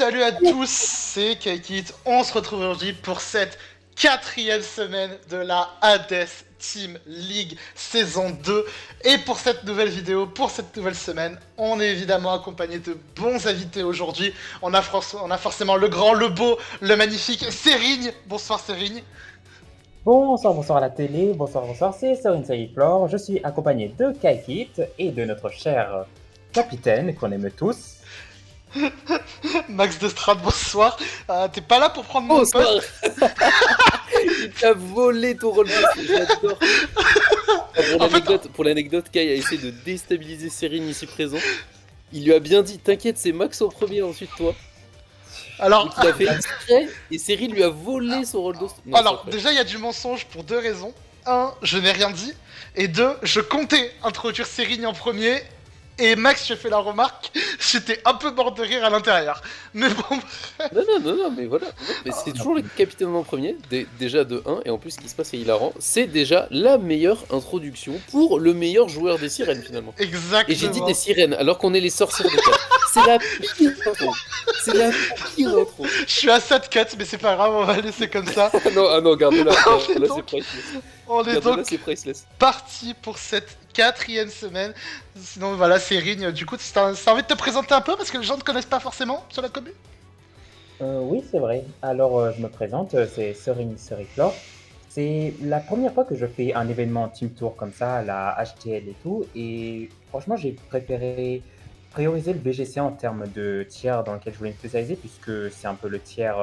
Salut à tous, c'est Kaikit. On se retrouve aujourd'hui pour cette 4e semaine de la Hades Team League saison 2. Et pour cette nouvelle vidéo, pour cette nouvelle semaine, on est évidemment accompagné de bons invités aujourd'hui. On a forcément le grand, le beau, le magnifique Serigne. Bonsoir Serigne. Bonsoir, bonsoir à la télé, bonsoir, bonsoir, c'est Serine Flore. Je suis accompagné de Kaikit et de notre cher capitaine qu'on aime tous. Max Destrade, bonsoir. T'es pas là pour prendre mon poste? Il t'a volé ton rôle, j'adore. Pour l'anecdote, Kai a essayé de déstabiliser Serine ici présent. Il lui a bien dit, t'inquiète, c'est Max en premier, ensuite toi. Alors, il a fait exprès et Serine lui a volé son rôle d'host. Alors, déjà, il y a du mensonge pour deux raisons. Un, je n'ai rien dit. Et deux, je comptais introduire Serigne en premier. Et Max, tu as fait la remarque, j'étais un peu mort de rire à l'intérieur. Mais bon. Non, mais voilà. Mais c'est toujours le capitaine en premier, déjà de 1, et en plus, ce qui se passe est hilarant. C'est déjà la meilleure introduction pour le meilleur joueur des sirènes, finalement. Exactement. Et j'ai dit des sirènes, alors qu'on est les sorcières de Cat. C'est la pire intro. C'est la pire intro. Je suis à 7 cuts, mais c'est pas grave, on va laisser comme ça. non, garde-la. Là, c'est priceless. On est donc parti pour cette 4e semaine. Sinon, voilà, Serigne, du coup, t'as envie de te présenter un peu parce que les gens ne te connaissent pas forcément sur la commu. Oui, c'est vrai. Alors, je me présente, c'est Serine Flore. C'est la première fois que je fais un événement Team Tour comme ça, à la HTL et tout. Et franchement, j'ai préféré prioriser le BGC en termes de tiers dans lequel je voulais me spécialiser, puisque c'est un peu le tiers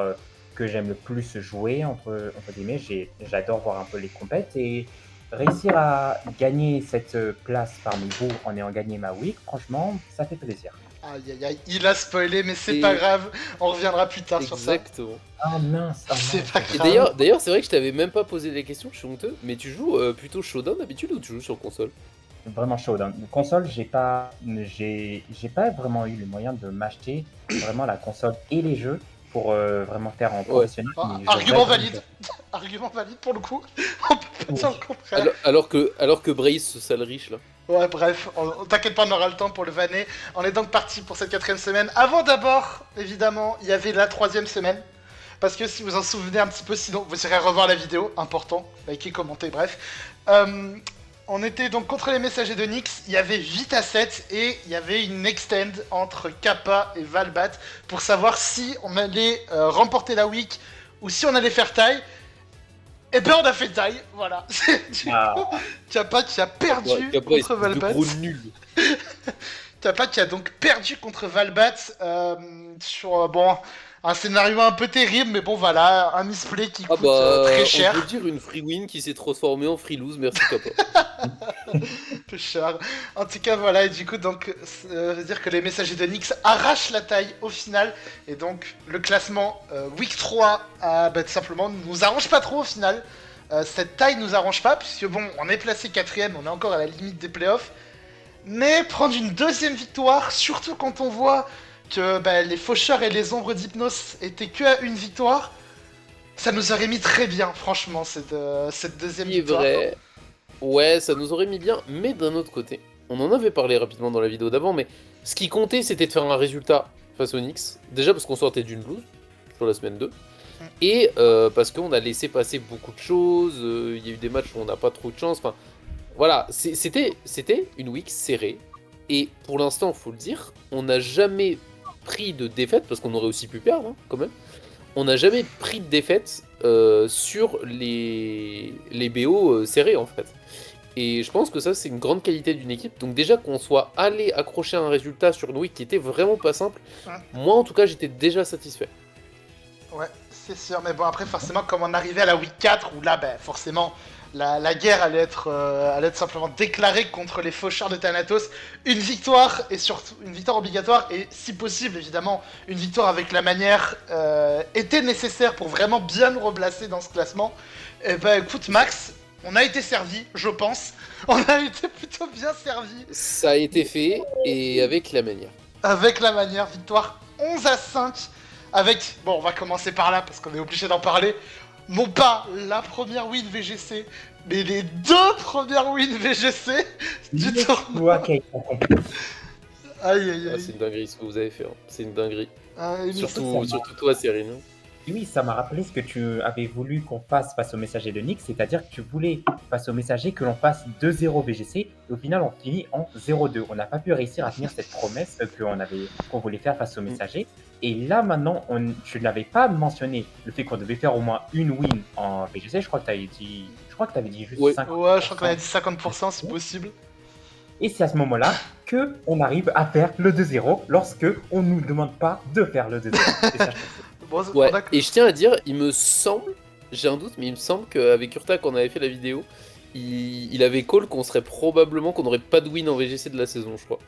que j'aime le plus jouer, entre guillemets. J'adore voir un peu les compètes et réussir à gagner cette place parmi vous en ayant gagné ma week, franchement, ça fait plaisir. Aïe aïe aïe, il a spoilé, mais c'est pas grave, on reviendra plus tard sur ça. Exactement. Ah mince, c'est pas grave. Et d'ailleurs, c'est vrai que je t'avais même pas posé des questions, je suis honteux, mais tu joues plutôt Showdown d'habitude ou tu joues sur console? Vraiment Showdown. Console, j'ai pas vraiment eu les moyens de m'acheter vraiment la console et les jeux pour vraiment faire en professionnel. Argument valide. Argument valide pour le coup. On peut pas dire le contraire. Alors que Brace, ce sale riche là. Ouais, bref, t'inquiète pas, on aura le temps pour le vanner. On est donc parti pour cette 4e semaine. Avant d'abord, évidemment, il y avait la 3e semaine. Parce que si vous en souvenez un petit peu, sinon vous irez revoir la vidéo, important, likez, commentez, bref. On était donc contre les messagers de Nyx, il y avait 8 à 7 et il y avait une extend entre Kappa et Valbat pour savoir si on allait remporter la week ou si on allait faire taille. Et ben on a fait taille, voilà. Du coup, Kappa qui a perdu contre Valbat. Kappa qui a donc perdu contre Valbat sur un scénario un peu terrible, mais bon voilà, un misplay qui coûte très cher. On peut dire une free win qui s'est transformée en free lose, merci Kappa. Peu cher. En tout cas voilà, et du coup donc ça veut dire que les messagers de Nyx arrachent la taille au final, et donc le classement week 3 tout simplement nous arrange pas trop au final. Cette taille nous arrange pas, puisque bon, on est placé 4ème, on est encore à la limite des playoffs, mais prendre une 2e victoire, surtout quand on voit que les faucheurs et les ombres d'hypnose étaient que à une victoire, ça nous aurait mis très bien, franchement, cette 2e victoire. C'est vrai. Ouais, ça nous aurait mis bien, mais d'un autre côté, on en avait parlé rapidement dans la vidéo d'avant, mais ce qui comptait, c'était de faire un résultat face au Nyx. Déjà parce qu'on sortait d'une lose sur la semaine 2, et parce qu'on a laissé passer beaucoup de choses, il y a eu des matchs où on n'a pas trop de chance, enfin, voilà, c'était une week serrée, et pour l'instant, faut le dire, on n'a jamais pris de défaite, parce qu'on aurait aussi pu perdre, hein, quand même. On n'a jamais pris de défaite sur les BO serrés, en fait. Et je pense que ça, c'est une grande qualité d'une équipe. Donc déjà, qu'on soit allé accrocher un résultat sur une week qui était vraiment pas simple, moi, en tout cas, j'étais déjà satisfait. Ouais, c'est sûr. Mais bon, après, forcément, comme on arrivait à la week 4, où là, forcément... La guerre allait être simplement déclarée contre les faucheurs de Thanatos. Une victoire, et surtout une victoire obligatoire, et si possible, évidemment, une victoire avec la manière était nécessaire pour vraiment bien nous replacer dans ce classement. Et écoute, Max, on a été servi, je pense. On a été plutôt bien servi. Ça a été fait, et avec la manière. Avec la manière, victoire 11 à 5. Avec, bon, on va commencer par là, parce qu'on est obligé d'en parler. Non pas la première win VGC, mais les 2 premières wins VGC du tournoi. Okay. Aïe aïe aïe. C'est une dinguerie ce que vous avez fait, hein. C'est une dinguerie. Elisa. Surtout toi, Cyril. Hein. Et oui, ça m'a rappelé ce que tu avais voulu qu'on fasse face au messager de Nyx, c'est-à-dire que tu voulais, face au messager, que l'on fasse 2-0 VGC, et au final, on finit en 0-2. On n'a pas pu réussir à tenir cette promesse qu'on voulait faire face au messager. Et là, maintenant, je n'avais pas mentionné le fait qu'on devait faire au moins une win en VGC. Je crois que tu avais dit juste Ouais. 50%. Ouais, je crois qu'on a dit 50%, c'est possible. Et c'est à ce moment-là que on arrive à faire le 2-0 lorsque on nous demande pas de faire le 2-0. Et ça, je trouve Bon, Ouais, d'accord. et je tiens à dire, il me semble, j'ai un doute, mais il me semble qu'avec Urta, quand on avait fait la vidéo, il avait call qu'on serait probablement qu'on n'aurait pas de win en VGC de la saison, je crois.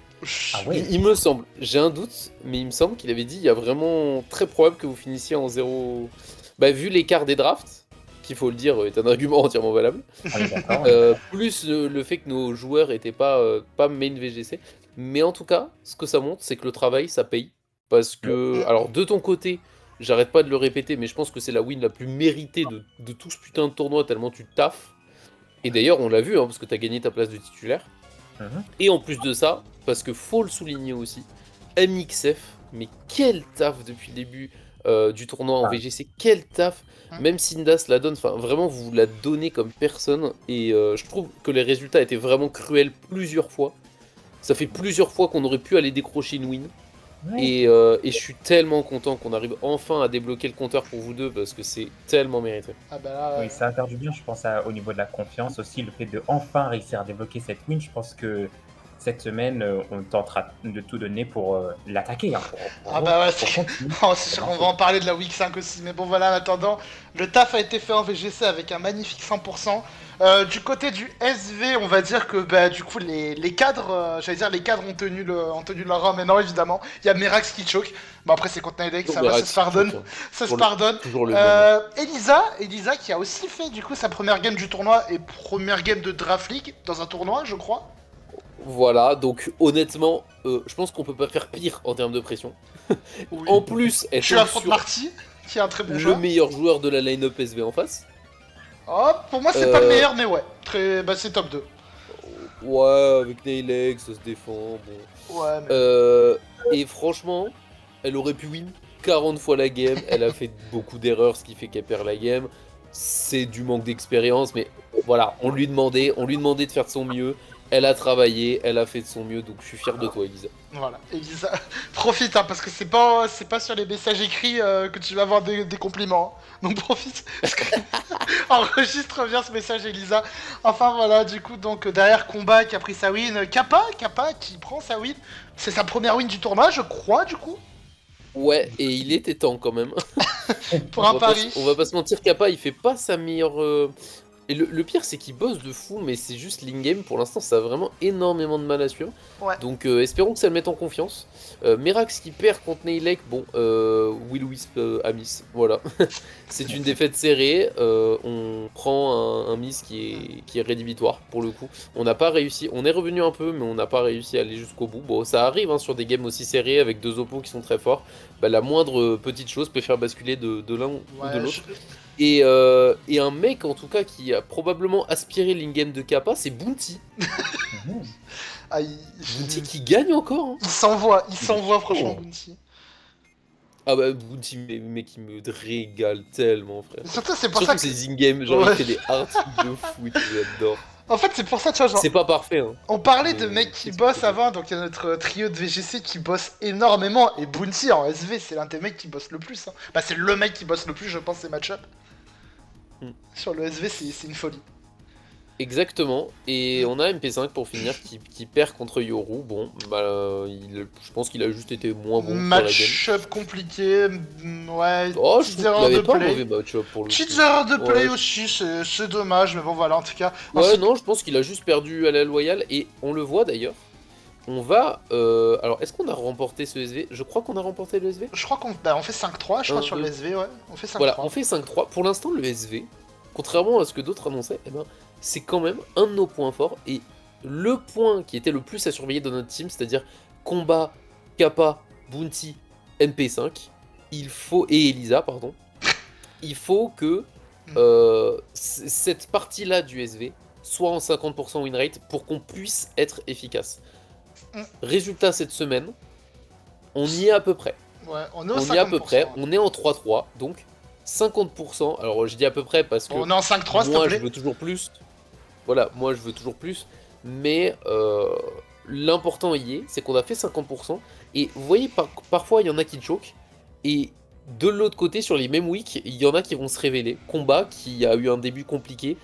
Ah ouais. Il me semble, j'ai un doute, mais il me semble qu'il avait dit il y a vraiment très probable que vous finissiez en 0. Bah, vu l'écart des drafts, qu'il faut le dire est un argument entièrement valable, on est d'accord. plus le fait que nos joueurs étaient pas main VGC. Mais en tout cas, ce que ça montre, c'est que le travail, ça paye. Parce que, alors de ton côté, j'arrête pas de le répéter, mais je pense que c'est la win la plus méritée de tout ce putain de tournoi, tellement tu taffes. Et d'ailleurs, on l'a vu, hein, parce que t'as gagné ta place de titulaire. Mhm. Et en plus de ça, parce que faut le souligner aussi, MXF, mais quel taf depuis le début du tournoi en Ah. VGC, quel taf. Même Syndas la donne, enfin vraiment vous la donnez comme personne. Et je trouve que les résultats étaient vraiment cruels plusieurs fois. Ça fait plusieurs fois qu'on aurait pu aller décrocher une win. Ouais. Et je suis tellement content qu'on arrive enfin à débloquer le compteur pour vous deux parce que c'est tellement mérité. Ah bah là, Oui, ça a perdu bien, je pense, au niveau de la confiance aussi, le fait de enfin réussir à débloquer cette win. Je pense que cette semaine, on tentera de tout donner pour l'attaquer. Hein, Ah bah ouais, pour continuer. Oh, c'est sûr qu'on va en parler de la Week 5 aussi, mais bon voilà, en attendant, le taf a été fait en VGC avec un magnifique 100%. Du côté du SV, on va dire que bah, du coup les cadres, les cadres ont tenu leur rang, mais non évidemment, il y a Merax qui choke. Bon après c'est contre Nidec, ça va, ça se pardonne, ça se pardonne. Toujours le même. Elisa qui a aussi fait du coup sa première game du tournoi et première game de Draft League dans un tournoi, je crois. Voilà, donc honnêtement, je pense qu'on peut pas faire pire en termes de pression. Oui. En plus, elle Tu tombe affrontes sur Marty, qui est un très bon le joueur. meilleur joueur de la line-up SV en face. Oh, pour moi c'est pas le meilleur, mais ouais, c'est top 2. Ouais, avec Nailex, ça se défend. Bon. Ouais, mais... Et franchement, elle aurait pu win 40 fois la game. Elle a fait beaucoup d'erreurs, ce qui fait qu'elle perd la game. C'est du manque d'expérience, mais voilà, on lui demandait de faire de son mieux. Elle a travaillé, elle a fait de son mieux, donc je suis fier de toi, Elisa. Voilà, Elisa, profite, hein, parce que c'est pas sur les messages écrits que tu vas avoir des compliments. Hein. Donc profite. Enregistre bien ce message, Elisa. Enfin voilà, du coup, donc derrière Combat qui a pris sa win, Kappa qui prend sa win. C'est sa première win du tournoi, je crois, du coup. Ouais, et il était temps quand même. Pour un pari. On va pas se mentir, Kappa, il fait pas sa meilleure. Et le pire, c'est qu'il bosse de fou, mais c'est juste l'in-game. Pour l'instant, ça a vraiment énormément de mal à suivre. Ouais. Donc, espérons que ça le mette en confiance. Merax qui perd contre Nailek, bon, Will Wisp à miss, voilà. C'est une défaite serrée. On prend un miss qui est rédhibitoire pour le coup. On n'a pas réussi, on est revenu un peu, mais on n'a pas réussi à aller jusqu'au bout. Bon, ça arrive hein, sur des games aussi serrés avec deux oppos qui sont très forts. Bah, la moindre petite chose peut faire basculer de l'un ou de l'autre. Et un mec en tout cas qui a probablement aspiré l'in-game de Kappa, c'est Bounty. Ah, Bounty qui gagne encore. Hein. Il s'envoie franchement, Bounty. Ah bah Bounty, mais qui me régale tellement, frère. Surtout, c'est pour ça que... ces in-game, genre il fait des hard de fou, j'adore. En fait, c'est pour ça, tu vois, genre... C'est pas parfait, hein. On parlait de mecs qui bossent avant, donc il y a notre trio de VGC qui bosse énormément, et Bounty en SV, c'est l'un des mecs qui bosse le plus. Hein. Bah, c'est le mec qui bosse le plus, je pense, ces match-up. Sur le SV, c'est une folie. Exactement, et on a MP5 pour finir qui perd contre Yoru. Bon, bah, je pense qu'il a juste été moins bon sur la game. Match-up compliqué, ouais. Oh, je trouve qu'il avait pas un mauvais match-up pour le coup. Petites erreurs de play aussi, c'est dommage, mais bon, voilà, en tout cas. Ouais, Ensuite... non, je pense qu'il a juste perdu à la loyale, et on le voit d'ailleurs. On va... alors, est-ce qu'on a remporté ce SV? Je crois qu'on a remporté le SV. Je crois qu'on on fait 5-3, je crois, sur le SV, ouais. On fait 5-3. Voilà, on fait 5-3. Pour l'instant, le SV, contrairement à ce que d'autres annonçaient, eh ben, c'est quand même un de nos points forts. Et le point qui était le plus à surveiller dans notre team, c'est-à-dire Combat, Kappa, Bounty, MP5, et Elisa, pardon, il faut que cette partie-là du SV soit en 50% win rate pour qu'on puisse être efficace. Résultat cette semaine, on y est à peu près. Ouais, on est au On y est à peu 50%. près, on est en 3-3, donc 50%. Alors je dis à peu près parce que On est en 5-3, s'il te moi je plaît. veux toujours plus. Voilà, moi je veux toujours plus. Mais l'important y est, c'est qu'on a fait 50%. Et vous voyez, parfois il y en a qui choquent. Et de l'autre côté, sur les mêmes weeks, il y en a qui vont se révéler. Combat qui a eu un début compliqué,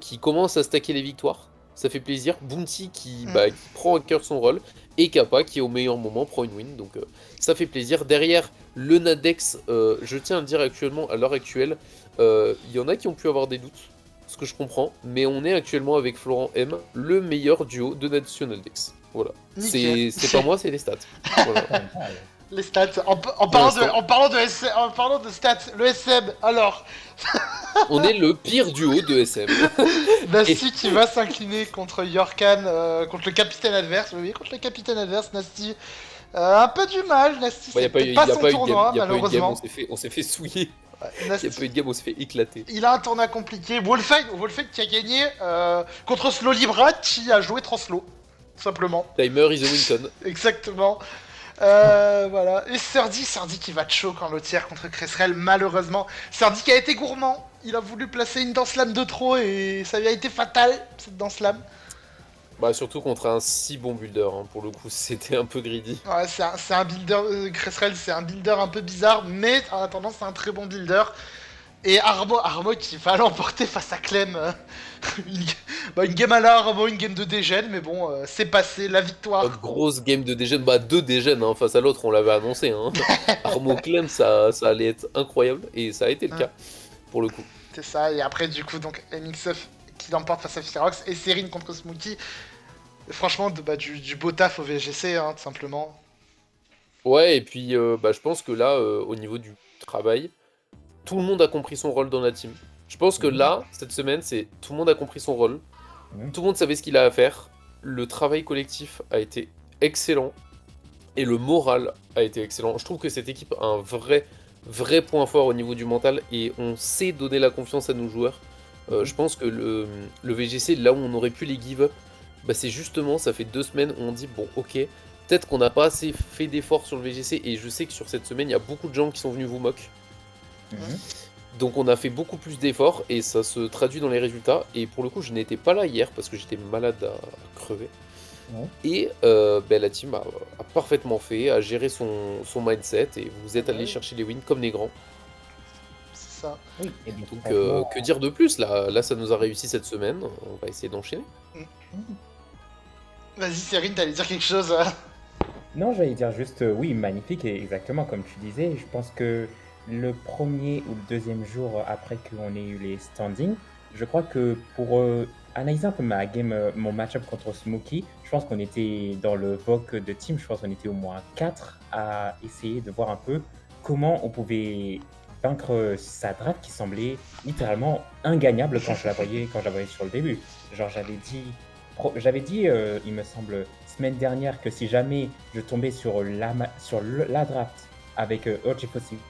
qui commence à stacker les victoires. Ça fait plaisir. Bounty qui prend à cœur son rôle. Et Kappa qui au meilleur moment prend une win. Donc ça fait plaisir. Derrière le Nadex, je tiens à le dire actuellement, à l'heure actuelle, il y en a qui ont pu avoir des doutes. Ce que je comprends, mais on est actuellement avec Florent M, le meilleur duo de National Dex. Voilà. Nickel. C'est pas moi, c'est les stats. Voilà. Pas mal. Les stats. En Pour parlant l'instant. en parlant de stats, le SM, alors, On est le pire duo de SM. Nasty qui va s'incliner contre Yorkan, contre le capitaine adverse. Oui, contre le capitaine adverse, Nasty. Un peu du mal, Nasty, Il c'est n'y a pas eu, peut-être y pas a son pas eu de game. tournoi, Y a pas eu de game, malheureusement. on s'est fait souiller. Ouais, Il n'y a Nasty, pas eu de game, on s'est fait éclater. il a un tournoi compliqué. Wolfeng qui a gagné contre Slow Libra qui a joué Translow, tout simplement. Timer is a Winton. Exactement. Voilà. Et Serdi qui va choke en low tier contre Cresserel, malheureusement. Serdi qui a été gourmand. Il a voulu placer une danse lame de trop et ça lui a été fatal, cette danse lame. Bah, surtout contre un si bon builder, hein. Pour le coup, c'était un peu greedy. Ouais, c'est un builder, Cresserel, c'est un builder un peu bizarre, mais en attendant, c'est un très bon builder. Et Armo qui va l'emporter face à Clem. Une game à la Armo, une game de dégène, mais bon, c'est passé, la victoire. Grosse game de dégène, bah 2 dégènes hein, face à l'autre, on l'avait annoncé. Hein. Armo Clem, ça allait être incroyable, et ça a été le cas, pour le coup. C'est ça, et après, du coup, donc, MXF qui l'emporte face à Firefox, et Serine contre Smokey. Franchement, du beau taf au VGC, hein, tout simplement. Ouais, et puis bah, je pense que là, au niveau du travail, tout le monde a compris son rôle dans la team. Je pense que là, cette semaine, c'est tout le monde a compris son rôle, tout le monde savait ce qu'il a à faire, le travail collectif a été excellent, et le moral a été excellent. Je trouve que cette équipe a un vrai point fort au niveau du mental, et on sait donner la confiance à nos joueurs. Je pense que le VGC, là où on aurait pu les give up, bah c'est justement, ça fait 2 semaines où on dit, bon ok, peut-être qu'on n'a pas assez fait d'efforts sur le VGC, et je sais que sur cette semaine, il y a beaucoup de gens qui sont venus vous moquer. Donc on a fait beaucoup plus d'efforts, et ça se traduit dans les résultats. Et pour le coup, je n'étais pas là hier, parce que j'étais malade à crever. Et bah, la team a parfaitement fait, a géré son mindset, et vous êtes allés chercher les wins comme les grands. C'est ça. Oui, et donc, Donc que dire de plus, là ça nous a réussi cette semaine, on va essayer d'enchaîner. Vas-y, Serine, t'allais dire quelque chose. Non, j'allais dire juste oui, magnifique, et exactement comme tu disais. Je pense que le premier ou le deuxième jour après qu'on ait eu les standings, je crois que pour analyser un peu ma game, mon match-up contre Smokey, je pense qu'on était dans le VOC de team, je pense qu'on était au moins 4 à essayer de voir un peu comment on pouvait vaincre sa draft qui semblait littéralement ingagnable quand je la voyais sur le début. Genre j'avais dit, il me semble, semaine dernière que si jamais je tombais sur la draft avec Urge Possible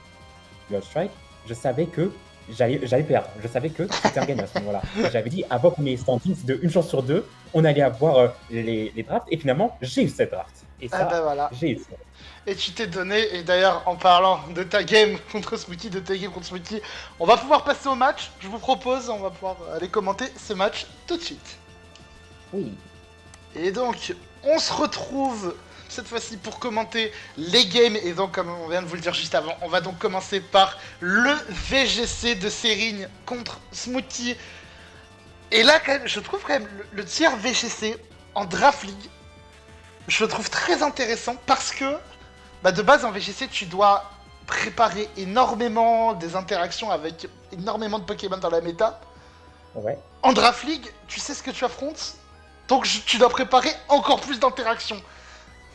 Strike, je savais que j'allais perdre. Je savais que c'était un gagnant à ce moment-là. J'avais dit avant qu'on ait les standings de 1 chance sur 2, on allait avoir les drafts, et finalement, j'ai eu cette draft. Et ça, Voilà. j'ai eu ça. Et tu t'es donné, et d'ailleurs, en parlant de ta game contre Smokey, on va pouvoir passer au match. Je vous propose, on va pouvoir aller commenter ce match tout de suite. Oui. Et donc, on se retrouve cette fois-ci pour commenter les games. Et donc, comme on vient de vous le dire juste avant, on va donc commencer par le VGC de Serine contre Smoothie. Et là, quand même, je trouve quand même le tiers VGC en Draft League, je le trouve très intéressant parce que, de base, en VGC, tu dois préparer énormément des interactions avec énormément de Pokémon dans la méta. Ouais. En Draft League, tu sais ce que tu affrontes, donc tu dois préparer encore plus d'interactions.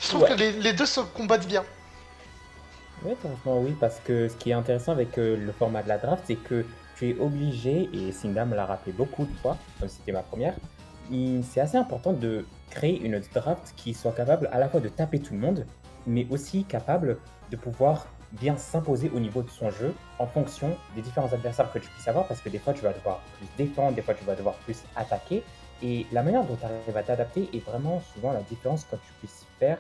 Je trouve que les deux se combattent bien. Oui, franchement, oui, parce que ce qui est intéressant avec le format de la draft, c'est que tu es obligé, et Cinda me l'a rappelé beaucoup de fois, comme c'était ma première, c'est assez important de créer une draft qui soit capable à la fois de taper tout le monde, mais aussi capable de pouvoir bien s'imposer au niveau de son jeu en fonction des différents adversaires que tu puisses avoir, parce que des fois tu vas devoir plus défendre, des fois tu vas devoir plus attaquer, et la manière dont tu arrives à t'adapter est vraiment souvent la différence que tu puisses faire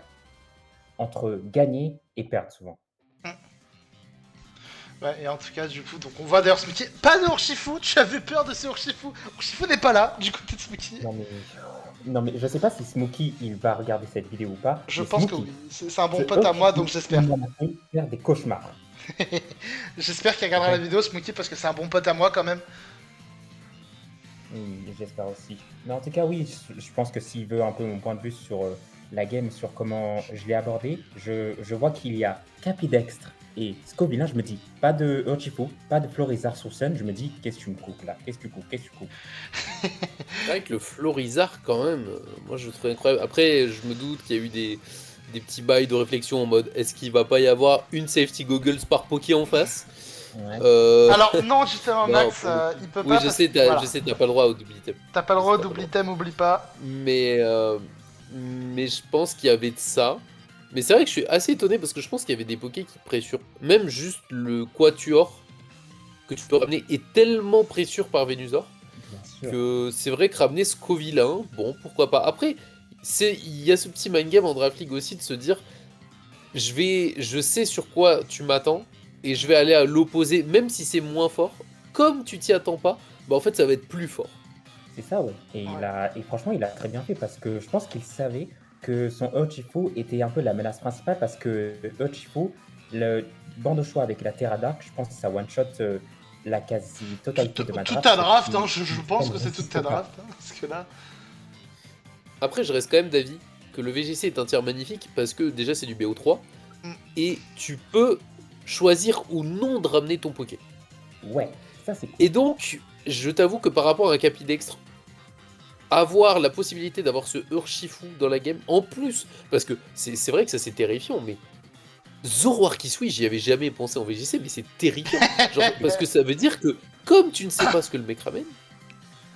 entre gagner et perdre souvent. Ouais, et en tout cas, du coup, donc on voit d'ailleurs Smokey. Pas de Urshifu, tu avais peur de ce Urshifu. Urshifu n'est pas là, du côté de Smokey. Non mais je sais pas si Smokey il va regarder cette vidéo ou pas, Je mais pense que Smokey, oui, c'est un ce bon pote à moi, donc Urshifu, j'espère. il m'en a fait faire des cauchemars. J'espère qu'il regardera la Vraiment. vidéo, Smokey, parce que c'est un bon pote à moi quand même. Oui, j'espère aussi. Mais en tout cas, oui, je pense que s'il veut un peu mon point de vue sur la game, sur comment je l'ai abordé, je vois qu'il y a Capidextre et Scoville. Je me dis, pas de Urshifu, pas de Florizarre sur Sun. Je me dis, qu'est-ce que tu me coupes là? Qu'est-ce que tu coupes? Qu'est-ce que tu coupes? C'est vrai que le Florizarre, quand même, moi je le trouve incroyable. Après, je me doute qu'il y a eu des petits bails de réflexion en mode est-ce qu'il va pas y avoir une safety goggles par Poké en face? Ouais. Alors, non, justement, Non, Max, pour le coup. il peut Oui, pas je parce sais, que. Voilà. t'as pas le droit au double item. T'as pas le Je droit sais, t'as pas le d'oubli droit. thème, oublie pas. Mais je pense qu'il y avait de ça. Mais c'est vrai que je suis assez étonné parce que je pense qu'il y avait des Pokés qui pressurent. Même juste le Quatuor que tu peux ramener est tellement pressure par Venusaur Bien sûr. que c'est vrai que ramener Scoville, bon, pourquoi pas. Après, il y a ce petit mind game en Draft League aussi de se dire je sais sur quoi tu m'attends et je vais aller à l'opposé, même si c'est moins fort. Comme tu t'y attends pas, bah en fait ça va être plus fort. C'est ça, ouais. Et franchement, il a très bien fait parce que je pense qu'il savait que son Urshifu était un peu la menace principale parce que Urshifu, le banc de choix avec la Terra Dark, je pense que ça one-shot la quasi-totalité de ma Toute draft. ta c'est draft, qu'il- hein, je il pense ne que c'est toute résiste ta pas. draft. Parce que là. Après, je reste quand même d'avis que le VGC est un tir magnifique parce que déjà c'est du BO3 Mm. et tu peux choisir ou non de ramener ton Poké. Ouais, ça c'est cool. Et donc, je t'avoue que par rapport à un Capidextre, avoir la possibilité d'avoir ce Urshifu dans la game, en plus, parce que c'est vrai que ça c'est terrifiant, mais Zoroark Kisui, j'y avais jamais pensé en VGC, mais c'est terrifiant. Genre, parce que ça veut dire que, comme tu ne sais pas ce que le mec ramène,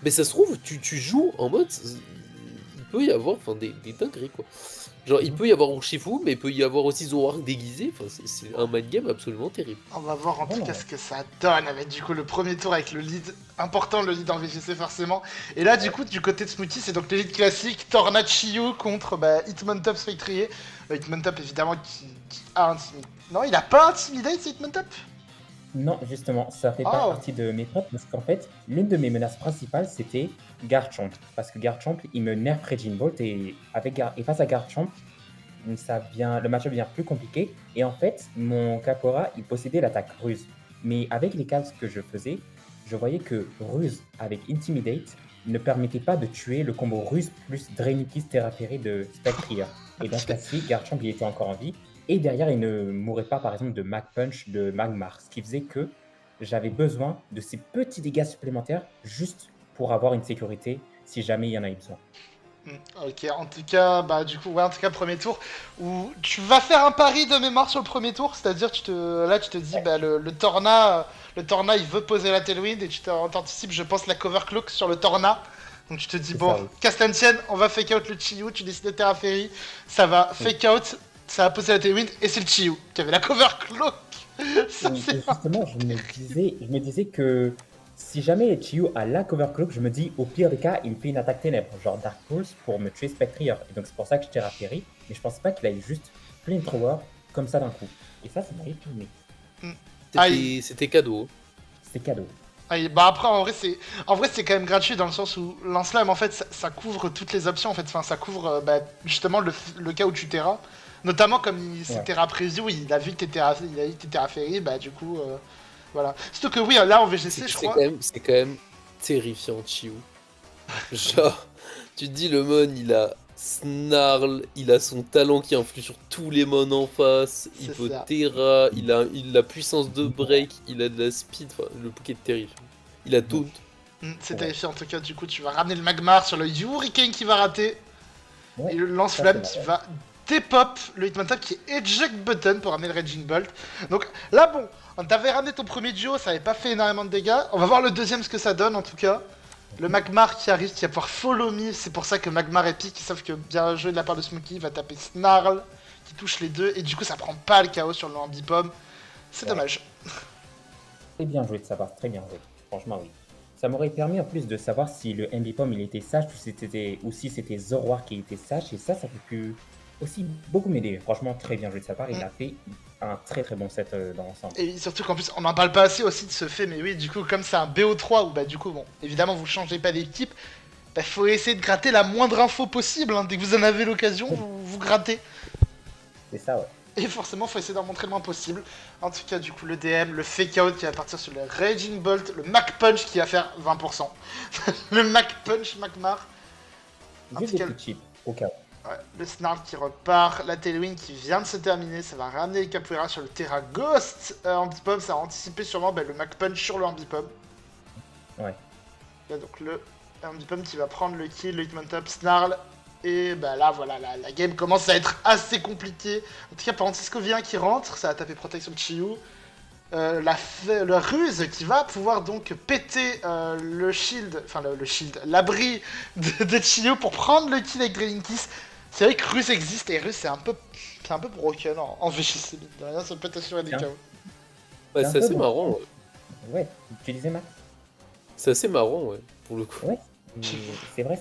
mais ça se trouve, tu joues en mode. Il peut y avoir des dingueries, quoi. Genre, il peut y avoir Urshifu, mais il peut y avoir aussi Zoroark déguisé. Enfin, c'est un mind game absolument terrible. On va voir en tout Voilà. cas ce que ça donne avec du coup le premier tour avec le lead important, le lead en VGC forcément. Et là du coup du côté de Smoothie c'est donc le lead classique Tornad Chiyu contre Hitmontop Spectrier. Hitmontop évidemment qui a intimidé. Non il a pas intimidé ce Hitmontop. Non, justement, ça fait Oh. partie de mes traits parce qu'en fait, l'une de mes menaces principales, c'était Garchomp. Parce que Garchomp, il me nerf Raging Bolt et face à Garchomp, le match-up devient plus compliqué. Et en fait, mon Capora, il possédait l'attaque Ruse. Mais avec les calques que je faisais, je voyais que Ruse avec Intimidate ne permettait pas de tuer le combo Ruse plus Drainikis Terraferry de Spectrier. Et dans ce cas-ci, Garchomp, il était encore en vie. Et derrière, il ne mourrait pas, par exemple, de Mag Punch de Magmar. Ce qui faisait que j'avais besoin de ces petits dégâts supplémentaires juste pour avoir une sécurité si jamais il y en a eu besoin. Ok, en tout cas, du coup, ouais, en tout cas, premier tour où tu vas faire un pari de mémoire sur le premier tour, c'est-à-dire tu te dis, le Torna, il veut poser la Tailwind et t'anticipes, je pense, la cover cloak sur le Torna. Donc tu te dis, C'est bon, ça, oui. Castantien, on va fake out le Chiyu, tu décides de Terra Ferry, ça va fake out, ça va poser la Tailwind et c'est le Chiyu qui avait la cover cloak. Ça, Et c'est justement, je me disais que si jamais Chiyu a la cover cloak, je me dis au pire des cas, il me fait une attaque ténèbres, genre Dark Pulse pour me tuer Spectrier. Et donc c'est pour ça que je Terra Ferry, mais je pensais pas qu'il allait juste Flamethrower comme ça d'un coup. Et ça m'a étonné. C'était cadeau. C'était cadeau. Après en vrai c'est quand même gratuit dans le sens où Lance-Flamme en fait ça couvre toutes les options en fait, enfin ça couvre justement le cas où tu terra, notamment comme c'est Ouais. terra preview, il a vu que t'es terra ferry, du coup voilà. Surtout que oui là en VGC je crois. C'est quand même terrifiant, Chiyu. Genre, tu te dis, le mon, il a Snarl, il a son talent qui influe sur tous les mons en face, il C'est peut ça. Terra, il a la puissance de break, il a de la speed, enfin, le Poké est terrifiant. Il a tout. C'est Ouais. terrifiant en tout cas, du coup tu vas ramener le Magmar sur le Hurricane qui va rater, Ouais. et le Lance-Flamme qui va dépop le Hitmontop qui est eject button pour ramener le Raging Bolt. Donc là bon, on t'avait ramené ton premier duo, ça avait pas fait énormément de dégâts. On va voir le deuxième ce que ça donne en tout cas. Le Magmar qui arrive, qui va pouvoir follow me, c'est pour ça que Magmar est pique, sauf que bien joué de la part de Smokey, il va taper Snarl qui touche les deux, et du coup ça prend pas le KO sur le Ambipom. C'est dommage. Très bien joué de sa part, très bien joué. Franchement, oui. Ça m'aurait permis en plus de savoir si le Ambipom il était sage ou si c'était Zoroark qui était sage. Et ça peut pu aussi beaucoup m'aider. Franchement, très bien joué de sa part. Il a fait un très très bon set dans l'ensemble. Et surtout qu'en plus, on n'en parle pas assez aussi de ce fait, mais oui, du coup, comme c'est un BO3 où bah du coup, bon, évidemment, vous changez pas d'équipe, bah faut essayer de gratter la moindre info possible, hein. Dès que vous en avez l'occasion, vous grattez. C'est ça, ouais. Et forcément, faut essayer d'en montrer le moins possible. En tout cas, du coup, le DM, le Fake Out qui va partir sur le Raging Bolt, le Mac Punch qui va faire 20%. Le Mac Punch, Magmar. En Juste tout des cas, petits chips, au cas où. ouais, le Snarl qui repart, la Tailwind qui vient de se terminer, ça va ramener les Capoeira sur le Terra Ghost. Ambipom, ça a anticipé sûrement le Mac Punch sur le Ambipom. Ouais. Là, donc le Ambipom qui va prendre le kill, le Hitmontop, Snarl. Et bah là, voilà, la game commence à être assez compliquée. En tout cas, par contre, c'est Scovien qui rentre, ça va taper protection de Chiyu. La ruse qui va pouvoir donc péter le shield, enfin le shield, l'abri de Chiyu pour prendre le kill avec Draining Kiss. C'est vrai que ruse existe et ruse c'est un peu broken en VGC, mine de rien, ça peut t'assurer des Tiens. KO. Ouais, un c'est peu assez bon. marrant, ouais. Ouais, tu disais Max? C'est assez marrant, ouais, pour le coup. Ouais, c'est vrai,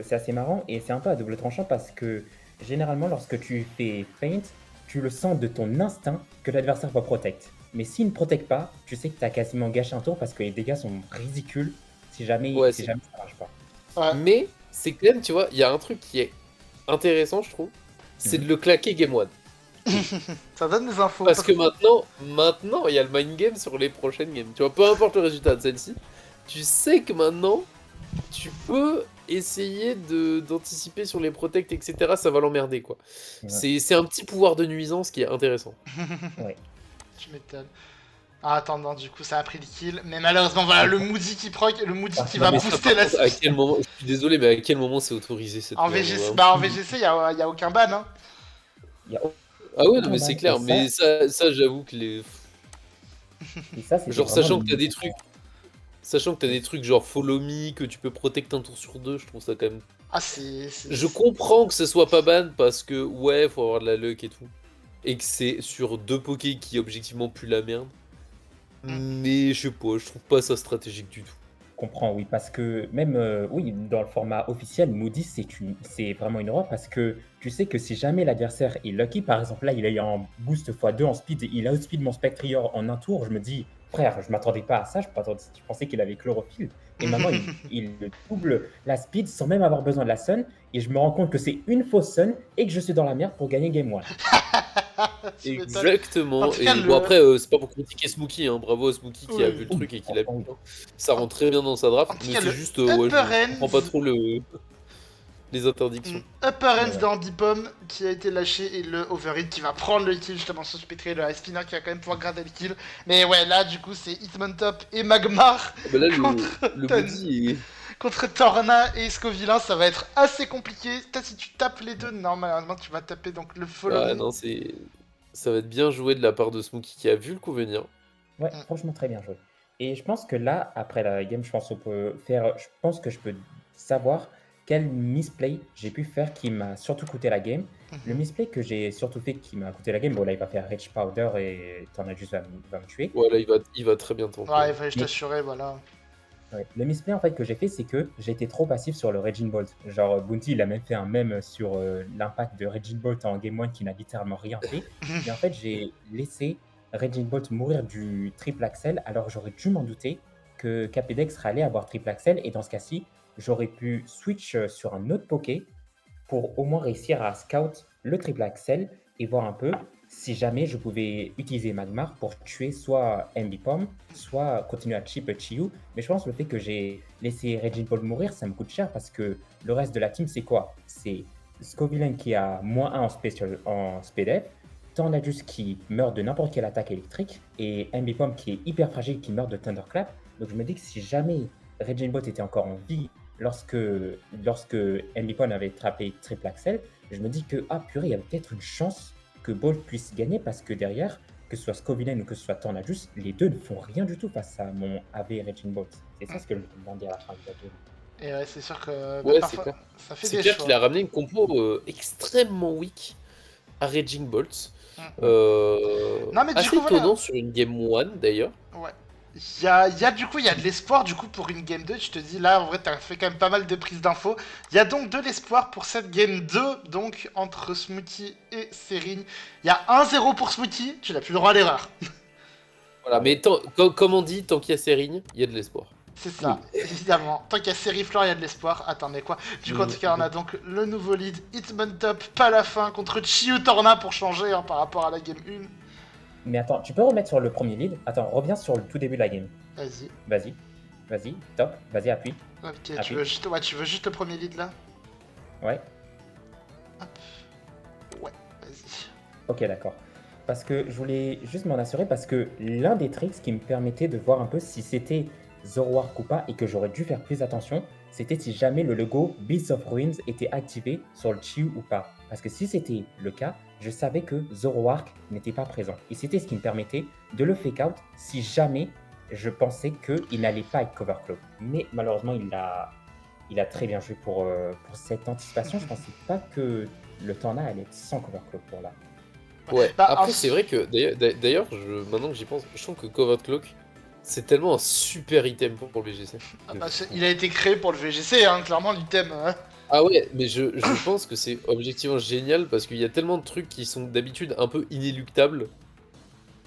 c'est assez marrant et c'est un peu à double tranchant parce que généralement, lorsque tu fais feint, tu le sens de ton instinct que l'adversaire va protect. Mais s'il ne protecte pas, tu sais que tu as quasiment gâché un tour parce que les dégâts sont ridicules si jamais, Ouais, si c'est- jamais ça marche pas. Ouais, Mais c'est quand même, tu vois, il y a un truc qui est intéressant, je trouve, c'est de le claquer Game 1. ça donne des infos. Parce que maintenant, il y a le mind game sur les prochaines games. Tu vois, peu importe le résultat de celle-ci, tu sais que maintenant, tu peux essayer d'anticiper sur les protects, etc. Ça va l'emmerder, quoi. Ouais. C'est un petit pouvoir de nuisance qui est intéressant. Ouais. Tu m'étonnes. Ah, attends, non, du coup, ça a pris le kill. Mais malheureusement, voilà, le Moody qui proc, le Moody Ah, qui non, va Mais ça, booster par la contre, à quel moment, je suis désolé, mais à quel moment c'est autorisé cette En merde, VGC, vraiment bah en VGC, y a aucun ban, hein. Il y a Ah ouais, non, aucun mais ban. c'est clair, mais ça j'avoue que les. Et ça, c'était Genre, vraiment sachant que t'as des trucs. Sachant que t'as des trucs genre follow me, que tu peux protect un tour sur deux, je trouve ça quand même. Ah, c'est... Je comprends que ce soit pas ban parce que ouais, faut avoir de la luck et tout. Et que c'est sur deux pokés qui objectivement puent la merde. Mais je sais pas, je trouve pas ça stratégique du tout. Comprends, oui, parce que même oui, dans le format officiel, Moody, c'est vraiment une horreur parce que tu sais que si jamais l'adversaire est lucky, par exemple là, il a eu un boost x2 en speed, il a outspeed mon Spectrior en un tour, je me dis, frère, je m'attendais pas à ça, je pensais qu'il avait chlorophylle, et maintenant il double la speed sans même avoir besoin de la sun, et je me rends compte que c'est une fausse sun et que je suis dans la merde pour gagner game 1. Tu m'étonnes. En Exactement. tout cas, Et le- bon après, c'est pas pour critiquer Smokey, hein. Bravo à Smokey qui a Oui. vu le truc et qui l'a Oui. mis. Ça rentre très bien dans sa draft, En tout mais cas, c'est le juste, ouais, upper je comprends pas end- trop les interdictions. Upper Ends Ouais. d'Ambipom qui a été lâché et le Overhit qui va prendre le kill justement sur Spectre, le Ice Spinner qui va quand même pouvoir garder le kill. Mais ouais, là du coup c'est Hitmontop et Magmar Ah bah là, contre, le Moody est... contre Torna et Scovillain, ça va être assez compliqué. Peut-être si tu tapes les deux, non malheureusement tu vas taper donc le follow. Ah non, ça va être bien joué de la part de Smokey qui a vu le coup venir. Ouais, franchement, très bien joué. Et je pense que là, après la game, je pense que je peux savoir quel misplay j'ai pu faire qui m'a surtout coûté la game. Le misplay que j'ai surtout fait qui m'a coûté la game, bon là, il va faire Rage Powder et Tornadus va me tuer. Ouais, là, il va très bien tenter. Ouais, il fallait que je t'assurais, voilà. Ouais. Le misplay en fait que j'ai fait, c'est que j'ai été trop passif sur le Raging Bolt. Genre Bounty, il a même fait un meme sur l'impact de Raging Bolt en Game 1 qui n'a littéralement rien fait. Et en fait, j'ai laissé Raging Bolt mourir du triple axel, alors j'aurais dû m'en douter que Capedex serait allé avoir triple axel, et dans ce cas-ci, j'aurais pu switch sur un autre poké pour au moins réussir à scout le triple axel et voir un peu si jamais je pouvais utiliser Magmar pour tuer soit Ambipom, soit continuer à chip Chiyu. Mais je pense que le fait que j'ai laissé Raging Ball mourir, ça me coûte cher parce que le reste de la team, c'est quoi? C'est Scovillain qui a -1 en speed F, Tornadus qui meurt de n'importe quelle attaque électrique, et Ambipom qui est hyper fragile qui meurt de Thunderclap. Donc je me dis que si jamais Raging Bot était encore en vie lorsque Ambipom avait attrapé triple axel, je me dis que, ah purée, il y avait peut-être une chance que Bolt puisse gagner parce que derrière, que ce soit Scovillain ou que ce soit Tornadus, les deux ne font rien du tout face à mon AV Raging Bolt. C'est ça ce que je me demandais à la fin de la game. Et ouais, c'est sûr que Ouais, c'est parfois clair. ça fait C'est des clair choix. qu'il a ramené une compo extrêmement weak à Raging Bolt. Non, mais du Assez coup, voilà. étonnant sur une game 1 d'ailleurs. Ouais. Du coup, il y a de l'espoir du coup pour une game 2. Je te dis là, en vrai, t'as fait quand même pas mal de prises d'infos. Il y a donc de l'espoir pour cette game 2, donc entre Smoothie et Serine. Il y a 1-0 pour Smoothie, tu n'as plus le droit à l'erreur. Voilà, mais comme on dit, tant qu'il y a Serigne, il y a de l'espoir. C'est ça, évidemment. Tant qu'il y a Seriflor, il y a de l'espoir. Attends, mais quoi? Du coup, en tout cas, on a donc le nouveau lead, Hitman Top, pas la fin, contre Chiyu Torna pour changer hein, par rapport à la game 1. Mais attends, tu peux remettre sur le premier lead? Attends, reviens sur le tout début de la game. Vas-y. Vas-y, top, vas-y, appuie. Ok, Appuie. tu veux juste le premier lead là? Ouais, Ouais, vas-y. ok, d'accord. Parce que je voulais juste m'en assurer, parce que l'un des tricks qui me permettait de voir un peu si c'était Zoroark ou pas, et que j'aurais dû faire plus attention, c'était si jamais le logo Beasts of Ruins était activé sur le Chiyu ou pas. Parce que si c'était le cas, je savais que Zoroark n'était pas présent. Et c'était ce qui me permettait de le fake out si jamais je pensais qu'il n'allait pas être Covercloak. Mais malheureusement, il a très bien joué pour cette anticipation. Je pensais pas que le Torna allait être sans Covercloak pour là. Ouais, Bah, après, c'est vrai que, d'ailleurs, maintenant que j'y pense, je trouve que Covered Cloak, c'est tellement un super item pour le VGC. Ah bah, il a été créé pour le VGC, hein, clairement, l'item. Hein. Ah ouais, mais je pense que c'est objectivement génial parce qu'il y a tellement de trucs qui sont d'habitude un peu inéluctables.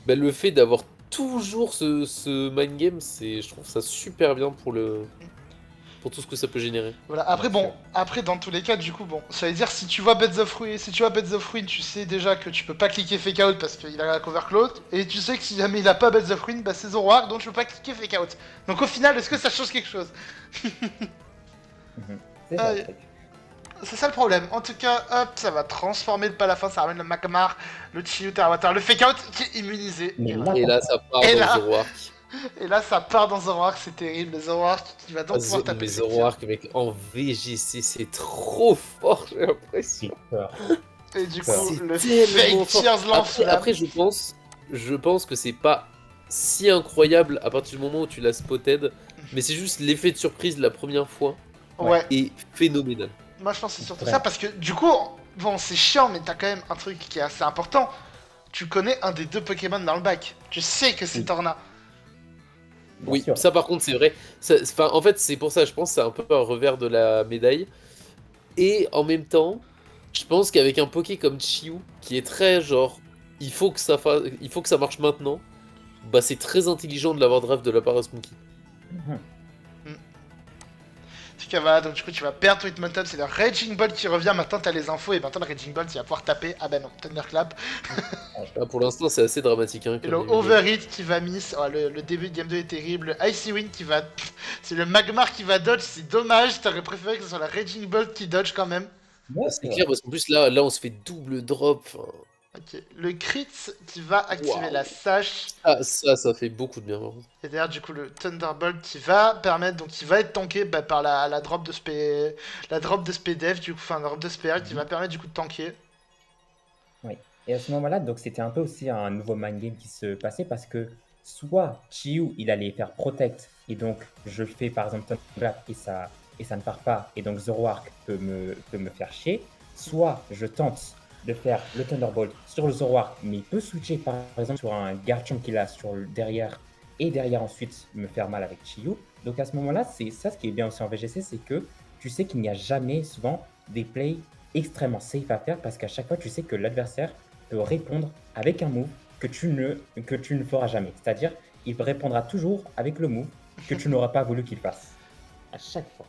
Bah, le fait d'avoir toujours ce mind game, je trouve ça super bien pour tout ce que ça peut générer. Voilà, après, bon, après, dans tous les cas, du coup, bon, ça veut dire si tu vois Beds of Ruin, tu sais déjà que tu peux pas cliquer Fake Out parce qu'il a la cover cloak, et tu sais que si jamais il a pas Beds of Ruin, bah c'est Zoroark, donc tu peux pas cliquer Fake Out. Donc au final, est-ce que ça change quelque chose? C'est ça, Ah, le truc. C'est ça le problème. En tout cas, hop, ça va transformer le Palafin, ça ramène le Magmar, le Chiyu Tarawata, le Fake Out qui est immunisé. Mais Et, là, voilà. Et là, ça part Et dans là- Zoroark. Et là, ça part dans Zoroark, c'est terrible. Le Zoroark qui va donc pouvoir taper Mais ses tirs. Zoroark, mec, en VGC, c'est trop fort, j'ai l'impression. j'ai peur. Et du C'est coup, le Tellement Fake fort. Tears l'enflamme. Après, je pense que c'est pas si incroyable à partir du moment où tu l'as spotted, mais c'est juste l'effet de surprise de la première fois Ouais. est phénoménal. Moi je pense que c'est surtout Ouais. ça parce que du coup, bon c'est chiant mais t'as quand même un truc qui est assez important. Tu connais un des deux Pokémon dans le bac. Tu sais que c'est Oui. Torna. Bien Oui, sûr. ça par contre c'est vrai. En fait, c'est pour ça, je pense que c'est un peu un revers de la médaille. Et en même temps, je pense qu'avec un Poké comme Chiyu, qui est très genre, il faut que ça marche maintenant, bah c'est très intelligent de l'avoir draft de la part de Smokey. Mhm. Donc du coup tu vas perdre ton Hitmontop, c'est le Raging Bolt qui revient, maintenant t'as les infos et maintenant le Raging Bolt il va pouvoir taper. Ah bah non, Thunderclap. Ah, pour l'instant, c'est assez dramatique. Hein, Et comme le début de jeu. Overheat qui va miss. Oh, le début de Game 2 est terrible. Le Icy Wind qui va. C'est le Magmar qui va dodge, c'est dommage. T'aurais préféré que ce soit la Raging Bolt qui dodge quand même. Ouais, C'est clair parce qu'en plus là on se fait double drop. Enfin, Ok. Le Crit qui va activer Wow. la Sash. ça fait beaucoup de bien. par contre. Et derrière, du coup, le Thunderbolt qui va permettre, donc qui va être tanké bah, par la drop de spé, la drop de SPDF, du coup, enfin, la drop de SPR qui va permettre du coup de tanker. Et à ce moment-là, donc c'était un peu aussi un nouveau mind game qui se passait parce que soit Chiyu, il allait faire protect et donc je fais par exemple Thunderclap et ça ne part pas et donc Zoroark peut me faire chier, soit je tente de faire le Thunderbolt sur le Zoroark mais il peut switcher par exemple sur un Garchomp qu'il a sur le derrière et derrière ensuite me faire mal avec Chiyu. Donc à ce moment-là, c'est ça ce qui est bien aussi en VGC, c'est que tu sais qu'il n'y a jamais souvent des plays extrêmement safe à faire parce qu'à chaque fois tu sais que l'adversaire peut répondre avec un move que tu ne feras jamais. C'est-à-dire, il répondra toujours avec le move que tu n'auras pas voulu qu'il fasse. À chaque fois.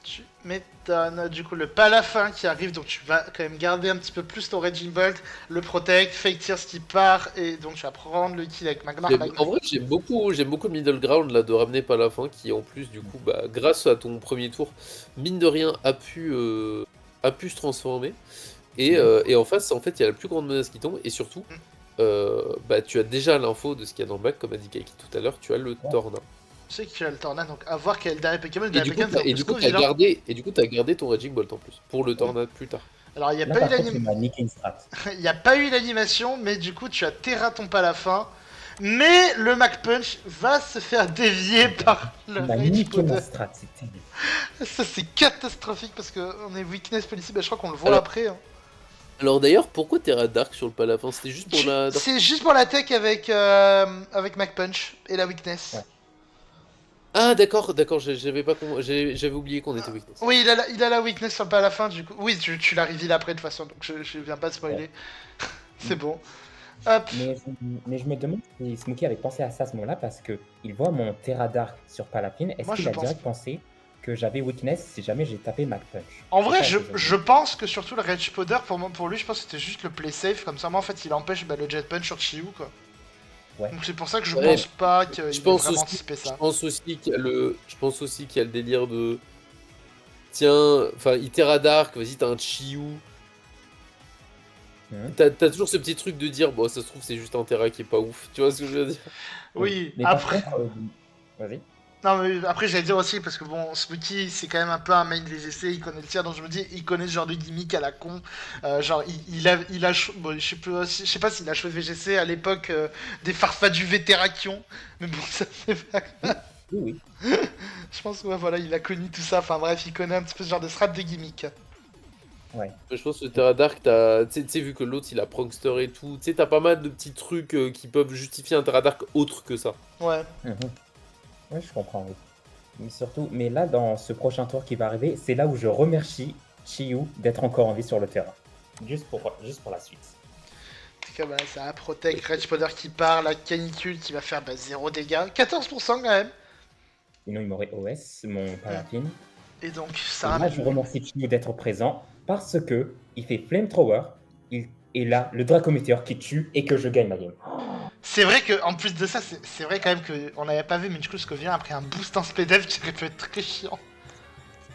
Tu m'étonnes. Du coup, le Palafin qui arrive, donc tu vas quand même garder un petit peu plus ton Raging Bolt, le Protect, Fake Tears qui part, et donc tu vas prendre le kill avec Magmar. En vrai, j'aime beaucoup le middle ground là de ramener pas la fin qui en plus du coup bah grâce à ton premier tour mine de rien a pu se transformer et en face en fait il y a la plus grande menace qui tombe et surtout bah tu as déjà l'info de ce qu'il y a dans le bac comme a dit Kaiki tout à l'heure, tu as le Torna. Je sais que tu as le Tornad, donc à voir quel dernier Pokémon. Et Le du coup, Pokémon, et du coup, t'as gardé ton Raging Bolt en plus pour le Tornade plus tard. Alors, il n'y a Là, pas eu par contre, il l'animation. m'a niqué une strat. Il n'y a pas eu l'animation, mais du coup, tu as Terra ton Palafin. Mais le Mac Punch va se faire dévier par le Il m'a Rage niqué ma Powder. strat, c'est terrible. Ça, c'est catastrophique parce qu'on est weakness policy. Bah, je crois qu'on le voit Alors- après. Hein. Alors d'ailleurs, pourquoi Terra Dark sur le Palafin? C'était juste pour la... C'est juste pour la tech avec MacPunch et la weakness. Ouais. Ah d'accord, d'accord, j'avais pas j'avais oublié qu'on était weakness. Oui, il a la weakness sur le pas à la fin, du coup. Oui, tu la reveal après de toute façon, donc je viens pas de spoiler. Ouais. C'est bon. Hop. Mais je me demande si Smokey avait pensé à ça à ce moment-là parce que il voit mon Terra Dark sur Palafine. Est-ce Moi, qu'il je a pense. direct pensé que j'avais weakness si jamais j'ai tapé MacPunch? En C'est vrai, ça je, que je me je demande. pense que surtout le Rage Powder, pour lui, je pense que c'était juste le play safe, comme ça, moi, en fait, il empêche le Jet Punch sur Chiyu, quoi. Ouais. Donc c'est pour ça que je Ouais, pense pas qu'il je ait pense vraiment aussi, anticipé je ça. pense aussi qu'il y a je pense aussi qu'il y a le délire de... Tiens, enfin, il Terra Dark, vas-y, t'as un Chiyu. Mhm. T'as toujours ce petit truc de dire, bon, ça se trouve, c'est juste un Terra qui est pas ouf. Tu vois ce que je veux dire? Oui. Oui, Mais par après. contre, vas-y. Non, mais après, j'allais dire aussi, parce que bon, Smokey, c'est quand même un peu un main VGC, il connaît le tir, donc je me dis, il connaît ce genre de gimmick à la con. Genre, bon, je sais pas s'il a joué VGC à l'époque des farfadus vétérakions, mais bon, ça c'est pas. Oui, oui, oui. Je pense que ouais, voilà, il a connu tout ça, enfin bref, il connaît un petit peu ce genre de strat de gimmick. Ouais. Je pense que Terra Dark, t'as, tu sais, vu que l'autre il a Prankster et tout, tu sais, t'as pas mal de petits trucs qui peuvent justifier un Terra Dark autre que ça. Ouais. Mhm. Ouais, je comprends, oui. Mais surtout, mais là, dans ce prochain tour qui va arriver, c'est là où je remercie Chiyu d'être encore en vie sur le terrain. Juste pour la suite. En tout cas, voilà, ça a Protect, Rage Powder qui part, la canicule qui va faire 0 dégâts, 14% quand même. Sinon, il m'aurait OS, mon Palafine. Et donc, Et ça là, ramène. je remercie Chiyu d'être présent parce que il fait Flamethrower. Et là, le Dracometeor qui tue et que je gagne ma game. C'est vrai que en plus de ça, c'est vrai quand même qu'on n'avait pas vu, mais du coup, Scovien a pris un boost en speed qui aurait pu être très chiant.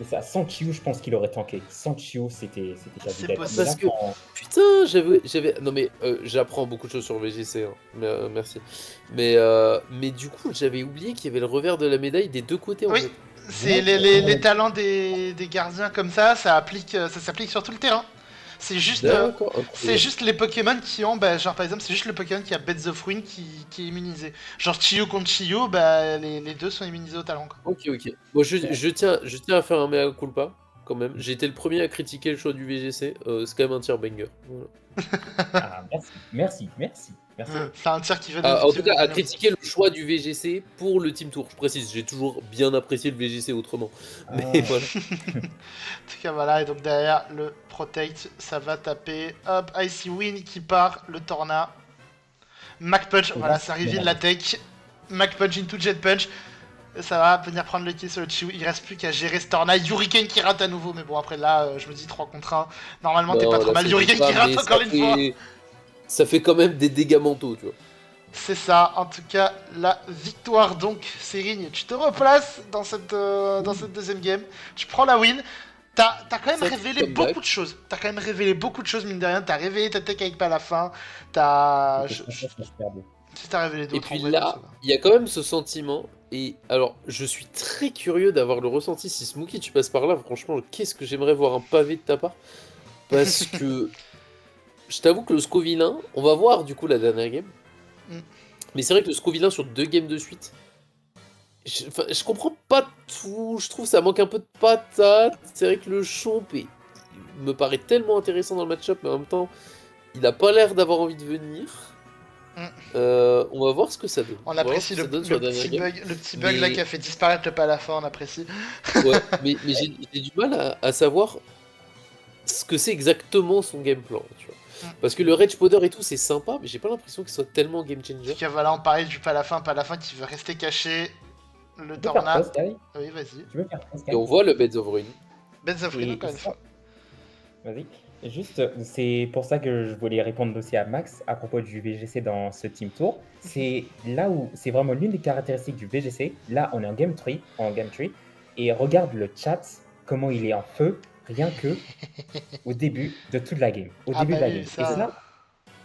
Et ça, sans Chiyu, je pense qu'il aurait tanké. Sans Chiyu, c'était déjà du C'est dead. possible. Mais Parce là, que, putain, non mais, j'apprends beaucoup de choses sur le VGC, hein. Merci. Mais du coup, j'avais oublié qu'il y avait le revers de la médaille des deux côtés, en Oui, fait. c'est les talents des gardiens comme ça s'applique sur tout le terrain. C'est juste, D'accord, c'est incroyable. juste les Pokémon qui ont, bah, genre par exemple, c'est juste le Pokémon qui a Beds of Ruin qui est immunisé. Genre Chiyo contre Chiyo, bah les deux sont immunisés au talent, quoi. Ok, ok. Bon, je tiens à faire un mea culpa, quand même. J'ai été le premier à critiquer le choix du VGC. C'est quand même un tir banger. Voilà. ah, merci. C'est un tir qui vient En tout effectivement cas, à du néant. critiquer le choix du VGC pour le Team Tour. Je précise, j'ai toujours bien apprécié le VGC autrement. Mais Ah, voilà. En tout cas, voilà, et donc derrière le Protect, ça va taper. Hop, Icy Wind qui part, le Torna. Mac Punch, et là, voilà, ça c'est reveal la tech. Mac Punch into Jet Punch. Ça va venir prendre le kill sur le Chiwu. Il reste plus qu'à gérer ce Torna. Hurricane qui rate à nouveau. Mais bon, après là, je me dis 3 contre 1. Normalement, t'es pas Non, trop là, mal. ça joue Hurricane pas, qui rate mais encore une fois. ça fait quand même des dégâts mentaux, tu vois. C'est ça. En tout cas, la victoire donc, Serigne. Tu te replaces dans cette deuxième game. Tu prends la win. T'as quand même Sacré révélé comeback. beaucoup de choses. T'as quand même révélé beaucoup de choses, mine de rien. T'as révélé ta tech avec pas la fin. T'as. Si t'as révélé Et d'autres, puis en vrai, là, donc ça va. il y a quand même ce sentiment. Et alors, je suis très curieux d'avoir le ressenti. Si Smokey, tu passes par là, franchement, qu'est-ce que j'aimerais voir un pavé de ta part. Parce que je t'avoue que le Scovillain, on va voir du coup la dernière game. Mm. Mais c'est vrai que le Scovillain sur 2 games de suite, je comprends pas tout. Je trouve que ça manque un peu de patate. C'est vrai que le Chomp il me paraît tellement intéressant dans le match-up, mais en même temps, il a pas l'air d'avoir envie de venir. Mm. On va voir ce que ça donne. On va voir apprécie ce que le, ça donne le sur la dernière petit game. bug, le petit bug là Mais- qui a fait disparaître le pas à la fin, on apprécie. Ouais, mais j'ai du mal à savoir ce que c'est exactement son game plan, tu vois. Mm. Parce que le Rage Powder et tout, c'est sympa, mais j'ai pas l'impression qu'il soit tellement game En changer. tout cas, voilà, on parlait du pas à la fin qui veut rester caché. Le Tu veux faire Torna. pause, Sky? Oui, vas-y. Tu veux faire pause, Sky? Et on voit le Beds of Ruin. Benz of Reno, Et encore une ça- fois. Vas-y. Juste, c'est pour ça que je voulais répondre aussi à Max à propos du VGC dans ce Team Tour. C'est là où c'est vraiment l'une des caractéristiques du VGC. Là, on est en game tree, et regarde le chat, comment il est en feu, rien que au début de toute la game. Au Ah début bah de la oui, game. ça.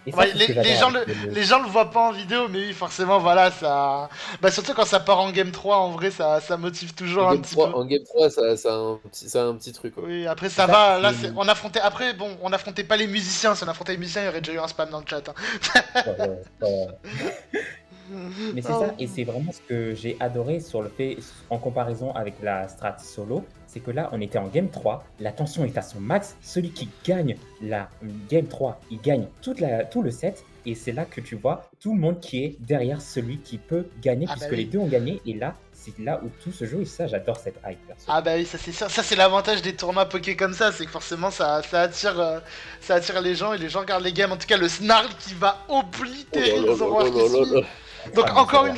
Et ça, Ouais, c'est ce que les j'adore gens avec les gens le voient pas en vidéo, mais oui, forcément, voilà, ça. Bah, surtout quand ça part en game 3, en vrai, ça motive toujours un petit peu. En game 3 ça a un petit truc, quoi. Oui, après ça Ça, va, là, c'est- on affrontait. Après, bon, on affrontait pas les musiciens, si on affrontait les musiciens, il y aurait déjà eu un spam dans le chat. Hein. Ouais, ouais, ouais. Mais c'est ça, et c'est vraiment ce que j'ai adoré sur le fait, en comparaison avec la strat solo, c'est que là, on était en game 3, la tension est à son max, celui qui gagne la game 3, il gagne tout le set, et c'est là que tu vois tout le monde qui est derrière celui qui peut gagner, Ah bah puisque les oui. deux ont gagné, et là, c'est là où tout se joue, et ça, j'adore cette hype, perso. Ah bah oui, ça c'est sûr. Ça c'est l'avantage des tournois poké comme ça, c'est que forcément ça attire les gens et les gens regardent les games. En tout cas, le Snarl qui va Oh oblitérer là le là Zoroark là qui là là suit. là. Donc Ah, mais encore une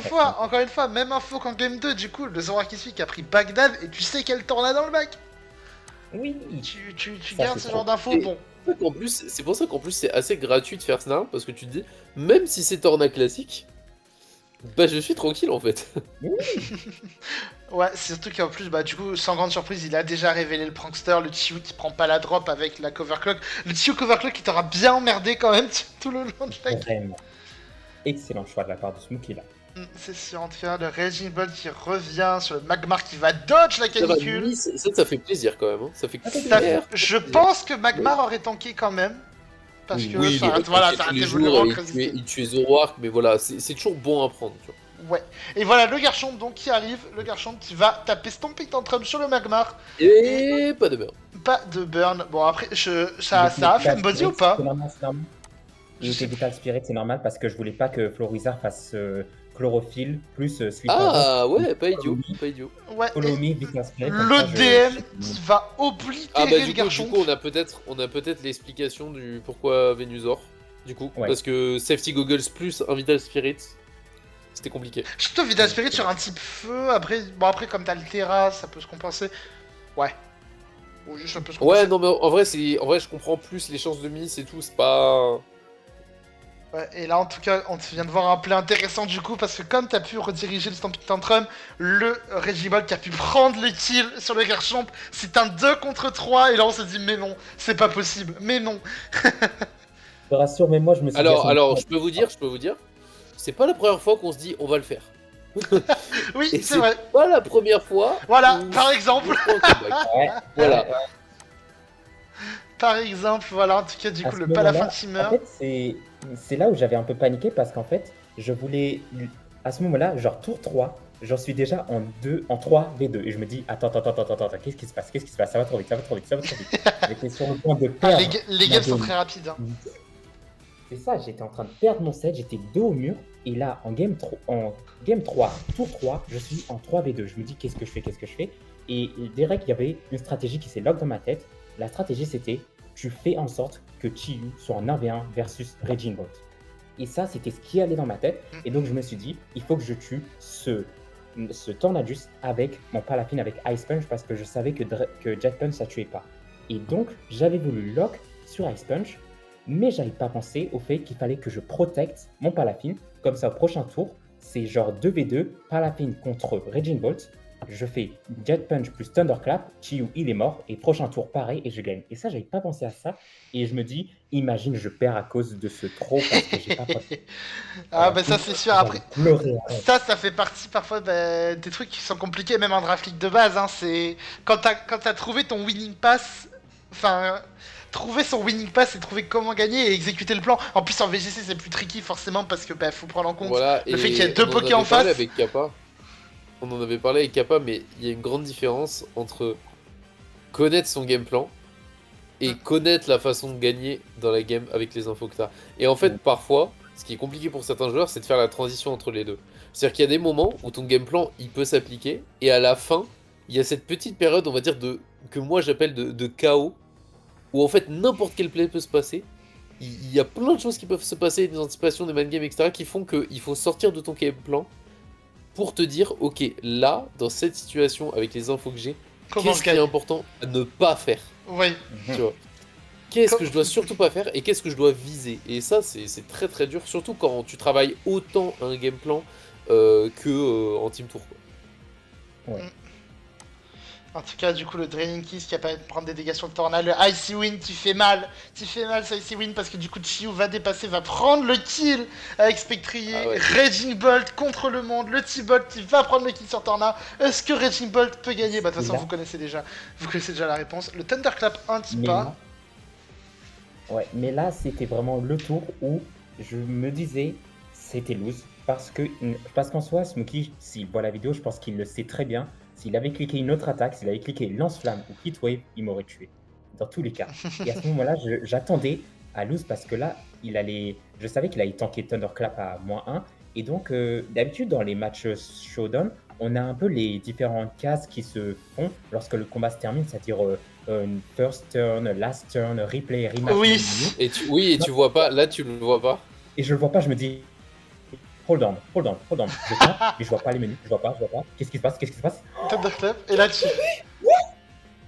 fois, même info qu'en game 2, du coup, le Zoroark qui suit qui a pris Bagdad et tu sais quel tournoi dans le bac. oui, Tu ça gardes c'est ce trop. genre d'infos, Et bon. c'est pour ça qu'en plus c'est assez gratuit de faire Snarl, parce que tu te dis, même si c'est Torna classique, bah je suis tranquille en fait. Ouais, c'est surtout qu'en plus, bah du coup, sans grande surprise, il a déjà révélé le prankster, le Chiyu qui prend pas la drop avec la cover clock. Le Chiyu cover clock qui t'aura bien emmerdé quand même tout le long de la game. Vraiment. Excellent choix de la part de Smokey là. C'est sûr, en tout cas, le Raging Ball qui revient sur le Magmar qui va dodge la Ça va, canicule. ça fait plaisir quand même, hein. Ça fait Ça fait Ça- clair. je pense que Magmar aurait tanké quand même. Parce Oui, que Oui, ça, il aurait voilà, tanké ça tous aurait les été jours voulu et résister. il tuait Zoroark, mais voilà, c'est toujours bon à prendre, tu vois. Ouais. Et voilà, le Garchomp donc qui arrive, le Garchomp qui va taper Stomping Tantrum sur le Magmar. Et pas de beurre. Pas de burn. Bon, après, ça Il a était Flame Vital Body Spirit, ou pas c'est normal, c'est normal. Je Il sais était plus. Vital Spirit, c'est normal parce que je voulais pas que Florizard fasse chlorophylle plus Sleep Powder. Ah ouais, pas Follow idiot, me, pas idiot. Ouais, follow et me, Vital Spirit, comme le ça DM je- qui va Ah bah oblitérer le du Garchomp. coup on a peut-être l'explication du pourquoi Venusaur. Du coup, Ouais. parce que Safety Goggles plus un Vital Spirit, c'était compliqué. Je te Vital Spirit sur un type feu, après, bon après comme t'as le Terra, ça peut se compenser. Ouais. Oui, ça peut se compenser. Ouais, non mais en vrai je comprends plus les chances de miss et tout, c'est pas. Ouais, et là en tout cas, on vient de voir un play intéressant du coup, parce que comme t'as pu rediriger le Stampede Tantrum, le Regibald qui a pu prendre le kill sur le Garchomp, c'est un 2 contre 3, et là on se dit mais non, c'est pas possible, mais non. Je te rassure, mais moi je me suis dit à ce Alors moment-là, je peux vous dire, c'est pas la première fois qu'on se dit on va le faire. Oui, Et c'est vrai. pas la première fois. Voilà, où par exemple. on prend un comeback. ouais, Voilà. Par exemple, voilà, en tout cas, du à coup, ce le moment-là, Palafin qui en meurt. fait, c'est là où j'avais un peu paniqué parce qu'en fait, je voulais, à ce moment-là, genre tour 3, j'en suis déjà en 3v2 et je me dis, attends, qu'est-ce qui se passe, ça va trop vite, ça va trop vite. J'étais sur le point de Ah, perdre les ma games sont game. très rapides. Hein. C'est ça, j'étais en train de perdre mon set, j'étais dos au mur, et là, en game 3, tour 3, je suis en 3v2. Je me dis, qu'est-ce que je fais? Et direct, il y avait une stratégie qui s'est lock dans ma tête. La stratégie, c'était, tu fais en sorte que Chiyu soit en 1v1 versus Raging Bolt. Et ça, c'était ce qui allait dans ma tête. Et donc, je me suis dit, il faut que je tue ce Tornadus avec mon Palafin, avec Ice Punch, parce que je savais que Jet Punch, ça tuait pas. Et donc, j'avais voulu lock sur Ice Punch, mais j'avais pas pensé au fait qu'il fallait que je protecte mon Palafin. Comme ça, au prochain tour, c'est genre 2v2, Palafin contre Raging Bolt. Je fais Jet Punch plus Thunderclap, Chiyu il est mort, et prochain tour pareil, et je gagne. Et ça, j'avais pas pensé à ça. Et je me dis, imagine, je perds à cause de ce trop parce que j'ai pas protecté. Ah, bah ça, c'est sûr. J'allais Après, pleurer. ça fait partie parfois des trucs qui sont compliqués, même en draft league de base. Hein. C'est quand t'as trouvé ton winning pass, enfin, trouver son winning pass et trouver comment gagner et exécuter le plan. En plus, en VGC, c'est plus tricky forcément parce que bah, faut prendre en compte Voilà, le fait et qu'il y a deux on en pokés en avait parlé face. avec Kappa. On en avait parlé avec Kappa, mais il y a une grande différence entre connaître son game plan et connaître la façon de gagner dans la game avec les infos que t'as. Et en fait, parfois, ce qui est compliqué pour certains joueurs, c'est de faire la transition entre les deux. C'est-à-dire qu'il y a des moments où ton game plan, il peut s'appliquer, et à la fin, il y a cette petite période, on va dire, que moi j'appelle de chaos, où en fait, n'importe quel play peut se passer. Il y a plein de choses qui peuvent se passer, des anticipations, des mind games, etc., qui font qu'il faut sortir de ton game plan pour te dire, ok, là, dans cette situation, avec les infos que j'ai, Comment qu'est-ce je qui est gagne important à ne pas faire, Oui. tu vois. Qu'est-ce que je dois surtout pas faire et qu'est-ce que je dois viser. Et ça, c'est très très dur, surtout quand tu travailles autant un game plan en team tour. Quoi. En tout cas, du coup, le Draining Kiss qui a permis de prendre des dégâts sur le Tornado, le Icy Wind, tu fais mal ce Icy Wind parce que du coup, Chiyu va dépasser, va prendre le kill avec Spectrier, Ah ouais. Raging Bolt contre le monde, le T-Bolt qui va prendre le kill sur Tornado. Est-ce que Raging Bolt peut gagner? Bah, de toute façon, vous connaissez déjà la réponse. Le Thunderclap Mais anti-pas. là, ouais, mais là, c'était vraiment le tour où je me disais, c'était lose. Parce qu'en soi, Smokey, s'il voit la vidéo, je pense qu'il le sait très bien. S'il avait cliqué une autre attaque, s'il avait cliqué lance-flamme ou heatwave, il m'aurait tué. Dans tous les cas. Et à ce moment-là, j'attendais à lose parce que là, je savais qu'il allait tanker Thunderclap à -1. Et donc, d'habitude, dans les matchs Showdown, on a un peu les différentes cases qui se font lorsque le combat se termine, c'est-à-dire first turn, last turn, replay, rematch. Oui. Et tu vois pas, là tu le vois pas. Et je le vois pas, je me dis, hold on. Je tente, mais je vois pas les menus, je vois pas. Qu'est-ce qui se passe? Thunderclap, et là tu...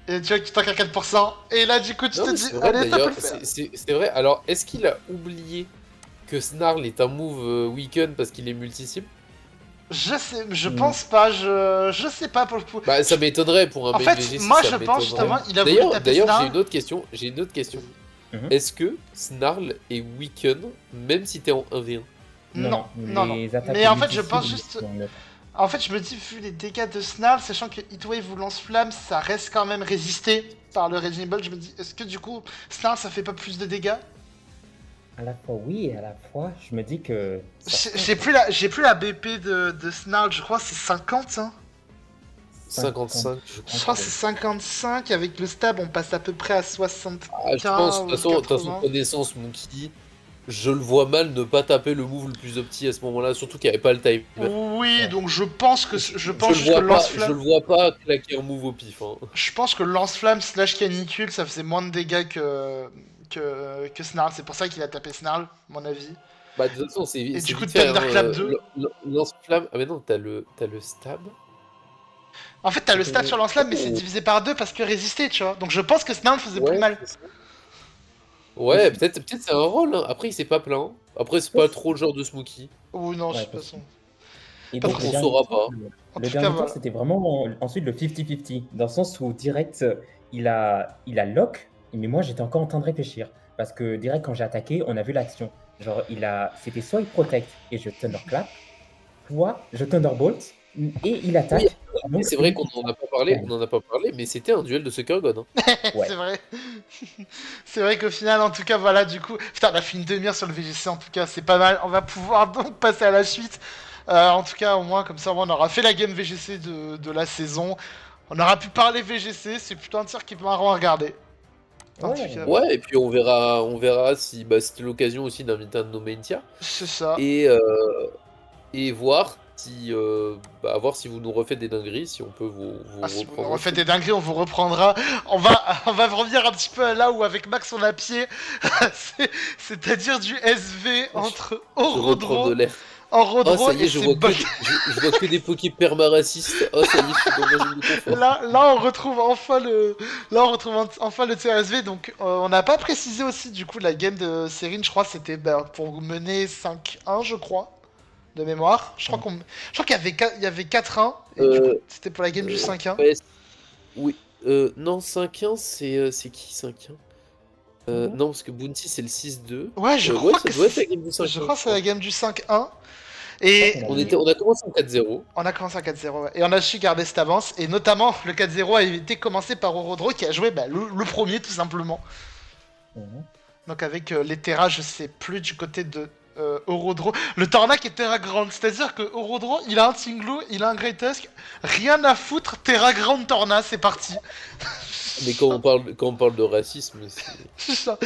Et tu vois que tu tanks à 4%, et là du coup tu Non, te mais dis, c'est vrai, allez, t'as pu d'ailleurs, le faire. c'est vrai. Alors, est-ce qu'il a oublié que Snarl est un move weaken parce qu'il est multi-cible? Je pense pas, je sais pas pour le coup. Bah, ça m'étonnerait pour un En main fait, VG6, moi ça je pense m'étonnerait. justement, il a voulu taper D'ailleurs, Snarl. j'ai une autre question. Mhm. Est-ce que Snarl est weaken même si t'es en 1v1? Non. Les attaques Mais en fait, je multi-cibles, pense ils juste. sont neutres. En fait, je me dis, vu les dégâts de Snarl, sachant que Heatwave ou Lance-Flamme, ça reste quand même résisté par le Raging Ball, je me dis, est-ce que du coup, Snarl, ça fait pas plus de dégâts? À la fois oui et à la fois, je me dis que... J'ai plus la BP de Snarl, je crois, c'est 50, hein. 55, je Je crois. crois que c'est 55, avec le stab, on passe à peu près à 75 Ah, je pense, ou de toute façon, 80. connaissance Monkey, je le vois mal ne pas taper le move le plus opti à ce moment-là, surtout qu'il n'y avait pas le time. Oui, Ouais. donc je pense juste que je le Lance-Flamme... vois pas claquer un move au pif. Hein. Je pense que Lance-Flamme slash Canicule, ça faisait moins de dégâts que Snarl. C'est pour ça qu'il a tapé Snarl, à mon avis. Bah, de toute façon, c'est Et du coup, vite fait. Hein, Thunderclap 2. Lance-flamme. Ah, mais non, t'as le stab. En fait, t'as le stab sur Lance-Flamme, mais c'est Oh. divisé par 2 parce que résisté, tu vois. Donc je pense que Snarl faisait plus Ouais, mal. c'est ça. Ouais, peut-être c'est un rôle. Hein. Après, il s'est pas plaint. Après, c'est pas trop le genre de Smokey. Ou non, Ouais, je sais pas son. Et Pas donc, trop. le On dernier saura tour, pas. En le tout cas, dernier tour, voilà. c'était vraiment ensuite le 50-50, dans le sens où direct, il a lock, mais moi j'étais encore en train de réfléchir. Parce que direct, quand j'ai attaqué, on a vu l'action. Genre, c'était soit il protect et je thunderclap, soit je thunderbolt et il attaque. Oui, Donc, c'est vrai lui qu'on qui en a pas gagne. parlé, mais c'était un duel de Sucker God. Hein. Ouais. C'est vrai. C'est vrai qu'au final, en tout cas, voilà, du coup. Putain, on a fait une demi-heure sur le VGC, en tout cas, c'est pas mal. On va pouvoir donc passer à la suite. En tout cas, au moins, comme ça, on aura fait la game VGC de la saison. On aura pu parler VGC, c'est plutôt un tir qui est marrant à regarder. En tout Ouais. cas, Ouais, et puis on verra si c'était l'occasion aussi d'inviter un de nos main tiers. c'est ça. Et voir si vous nous refaites des dingueries, si on peut vous Si vous reprendre refaites aussi. des dingueries, on vous reprendra. On va revenir un petit peu à là où avec Max on a pied. C'est-à-dire du SV entre Je reprends de Orodro, l'air. en Oh, Rodro ça y et est, je ses vois que bots. je vois que des pokés perma-racistes. Oh, ça y est, je suis dans ma zone de confort. Là, on retrouve enfin enfin le TRSV. Donc, on n'a pas précisé aussi du coup la game de Serine. Je crois que c'était pour mener 5-1, je crois, de mémoire. Je crois qu'il y avait 4-1 et du coup Euh, c'était pour la game du 5-1. ouais, oui. Non, 5-1 c'est qui 5-1 Mhm. Non, parce que Bounty c'est le 6-2. Ouais, je Ouais, crois ça que doit être la game du 5-1. je crois que Je c'est la crois. game du 5-1. Je Et crois qu'on a On a commencé en 4-0. on a commencé à 4-0, ouais. Et on a su garder cette avance. Et notamment, le 4-0 a été commencé par Orodro qui a joué le premier tout simplement. Mhm. Donc avec les terras, je sais plus du côté de Orodro. Le Tornak est Terra Grande, c'est-à-dire que Orodro, il a un Tinglu, il a un Great Tusk, rien à foutre, Terra Grande Torna, c'est parti. Mais quand on parle de racisme, C'est ça.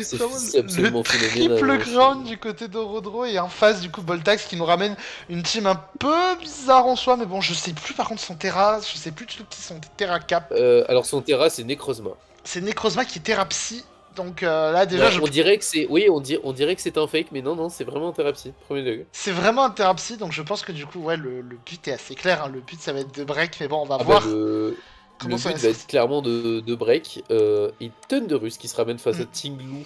c'est Vraiment absolument le phénoménal. triple Hein, ground du côté d'Orodro et en face du coup Boltax qui nous ramène une team un peu bizarre en soi, mais bon, je sais plus par contre son Terra, je sais plus du tout qui sont Terra Cap. Alors son Terra c'est Necrozma. C'est Necrozma qui est Terra Psy, donc là déjà Non, on dirait que c'est, oui, on dirait que c'est un fake, mais non, c'est vraiment un Thérapie, premier degré. c'est vraiment un Terra Psy, donc je pense que du coup, ouais, le but est assez clair, hein. Le but ça va être de break, mais bon, on va Ah bah voir le comment ça but va va se... être clairement de break. Et Thunderus qui se ramène face à Tinglu.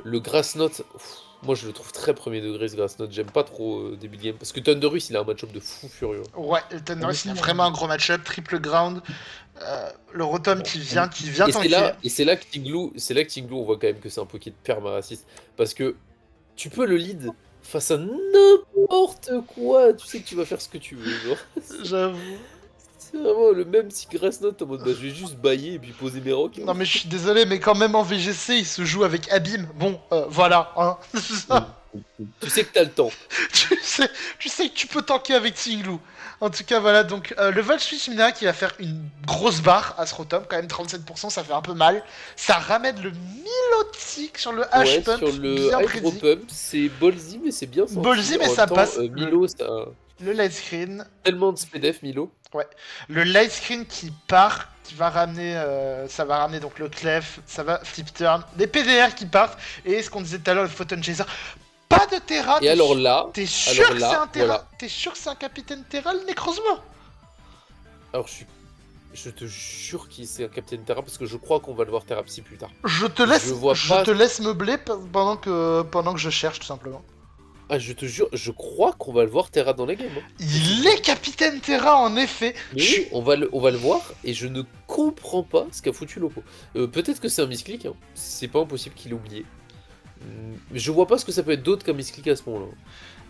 Le Grassnote, moi je le trouve très premier degré ce Grassnote, j'aime pas trop début de game. Parce que Thunderus il a un match-up de fou furieux. Ouais, le Thunderous, il a vraiment un gros match-up, triple ground, le Rotom qui vient Et tanker. c'est là que Tinglu, on voit quand même que c'est un Poké de perma-raciste. Parce que tu peux le lead face à n'importe quoi, tu sais que tu vas faire ce que tu veux, genre. J'avoue. C'est vraiment le même si Grassnote en mode bah, je vais juste bailler et puis poser mes rocs. Non mais je suis désolé, mais quand même en VGC, il se joue avec Abîme. Bon, voilà, hein. Tu sais que t'as le temps. tu sais que tu peux tanker avec Tinglu. En tout cas, voilà, donc le Vol Switch Mina qui va faire une grosse barre à ce Rotom, quand même 37%, ça fait un peu mal. Ça ramène le Milotic sur le Ouais, H-Pump, sur le bien Hydro prédit. Pump, c'est ballsy, mais c'est bien senti. Ballsy, mais En ça même temps, passe. Milo, ça a Le light screen, tellement de SPDF, Milo. le light screen qui part, qui va ramener, ça va ramener donc le Clef, ça va flip turn, les PDR qui partent, et ce qu'on disait tout à l'heure, le Photon Chaser. Pas de Terra. Et alors là, T'es sûr que c'est un Terra voilà. T'es sûr que c'est un capitaine Terra, le Necrozma? Alors je te jure que c'est un Captain Terra parce que je crois qu'on va le voir Terrapsy plus tard. Je te laisse, Je vois pas- te laisse meubler pendant que je cherche tout simplement. Ah, je te jure, je crois qu'on va le voir Terra dans la game. Hein. Il est capitaine Terra en effet. Mais oui, on va le voir et je ne comprends pas ce qu'a foutu Lopo. Peut-être que c'est un misclick, hein. C'est pas impossible qu'il ait oublié. Mais je vois pas ce que ça peut être d'autre qu'un misclick à ce moment-là.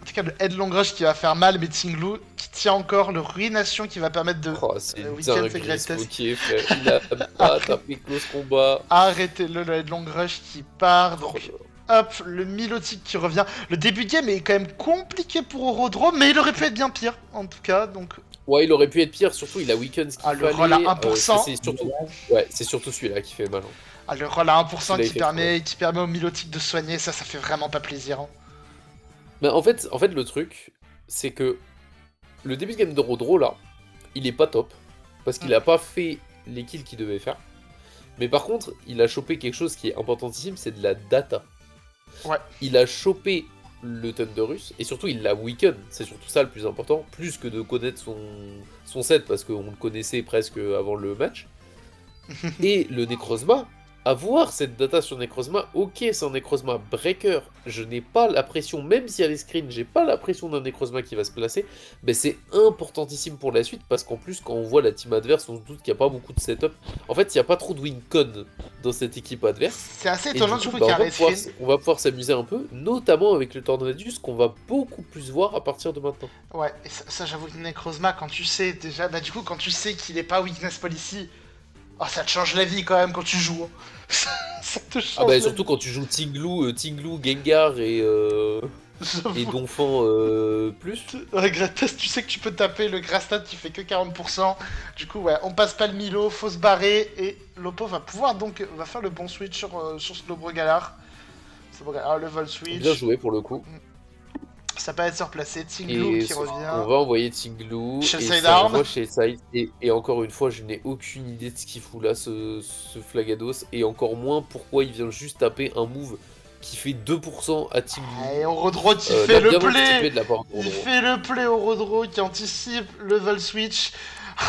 En tout cas, le Headlong Rush qui va faire mal, mais Tinglu qui tient encore, le Ruination qui va permettre de Oh, c'est Weekend, dingue, c'est Greatest. ok, frère. Il a pas tapé close combat. arrêter le Headlong Rush qui part. Donc, hop, le Milotic qui revient. Le début de game est quand même compliqué pour Orodrome, mais il aurait pu être bien pire en tout cas. Donc, Ouais, il aurait pu être pire, surtout il a weekend ce qu'il le fallait. roll à 1%. C'est surtout... Ouais, c'est surtout celui-là qui fait mal. Hein. le roll à 1% Celui-là, qui il permet au Milotic de soigner, ça fait vraiment pas plaisir. Hein. Mais en fait, le truc, c'est que le début de game de Rodro, là, il est pas top. Parce qu'il a pas fait les kills qu'il devait faire. Mais par contre, il a chopé quelque chose qui est importantissime, c'est de la data. Ouais. Il a chopé le Thunderus, et surtout il l'a weaken, c'est surtout ça le plus important, plus que de connaître son set, parce qu'on le connaissait presque avant le match. Et le Necrozma, avoir cette data sur Necrozma, ok c'est un Necrozma breaker, je n'ai pas la pression, même s'il y a les screens, j'ai pas la pression d'un Necrozma qui va se placer, mais c'est importantissime pour la suite, parce qu'en plus quand on voit la team adverse, on se doute qu'il n'y a pas beaucoup de setup. En fait, il n'y a pas trop de win con dans cette équipe adverse. C'est assez Et étonnant du du coup, coup qu'il y a bah, Red Screen. on va pouvoir s'amuser un peu, notamment avec le Tornadus, qu'on va beaucoup plus voir à partir de maintenant. Ouais, et ça j'avoue que Necrozma, quand tu sais déjà, bah du coup quand tu sais qu'il est pas Weakness Policy, oh ça te change la vie quand même quand tu joues. Hein. ça te change Ah bah la surtout vie. quand tu joues Tinglu, Gengar et J'avoue. Donphan plus. Regrette, tu sais que tu peux taper le Grasstat qui fait que 40%. Du coup, ouais, on passe pas le Milo, faut se barrer. Et Lopo va pouvoir donc va faire le bon switch sur Slobre Galar. Ah, le vol switch. Bien joué pour le coup. Ça peut être surplacé. Tinglu Et qui on revient. va envoyer Tinglu. Chez Et Side ça Arm. envoie chez Side. Et encore une fois, je n'ai aucune idée de ce qu'il fout là, ce Flagados. Et encore moins pourquoi il vient juste taper un move qui fait 2% à Tinglu. Et Orodro qui fait le play. De la part Il fait le play Orodro qui anticipe le vol switch.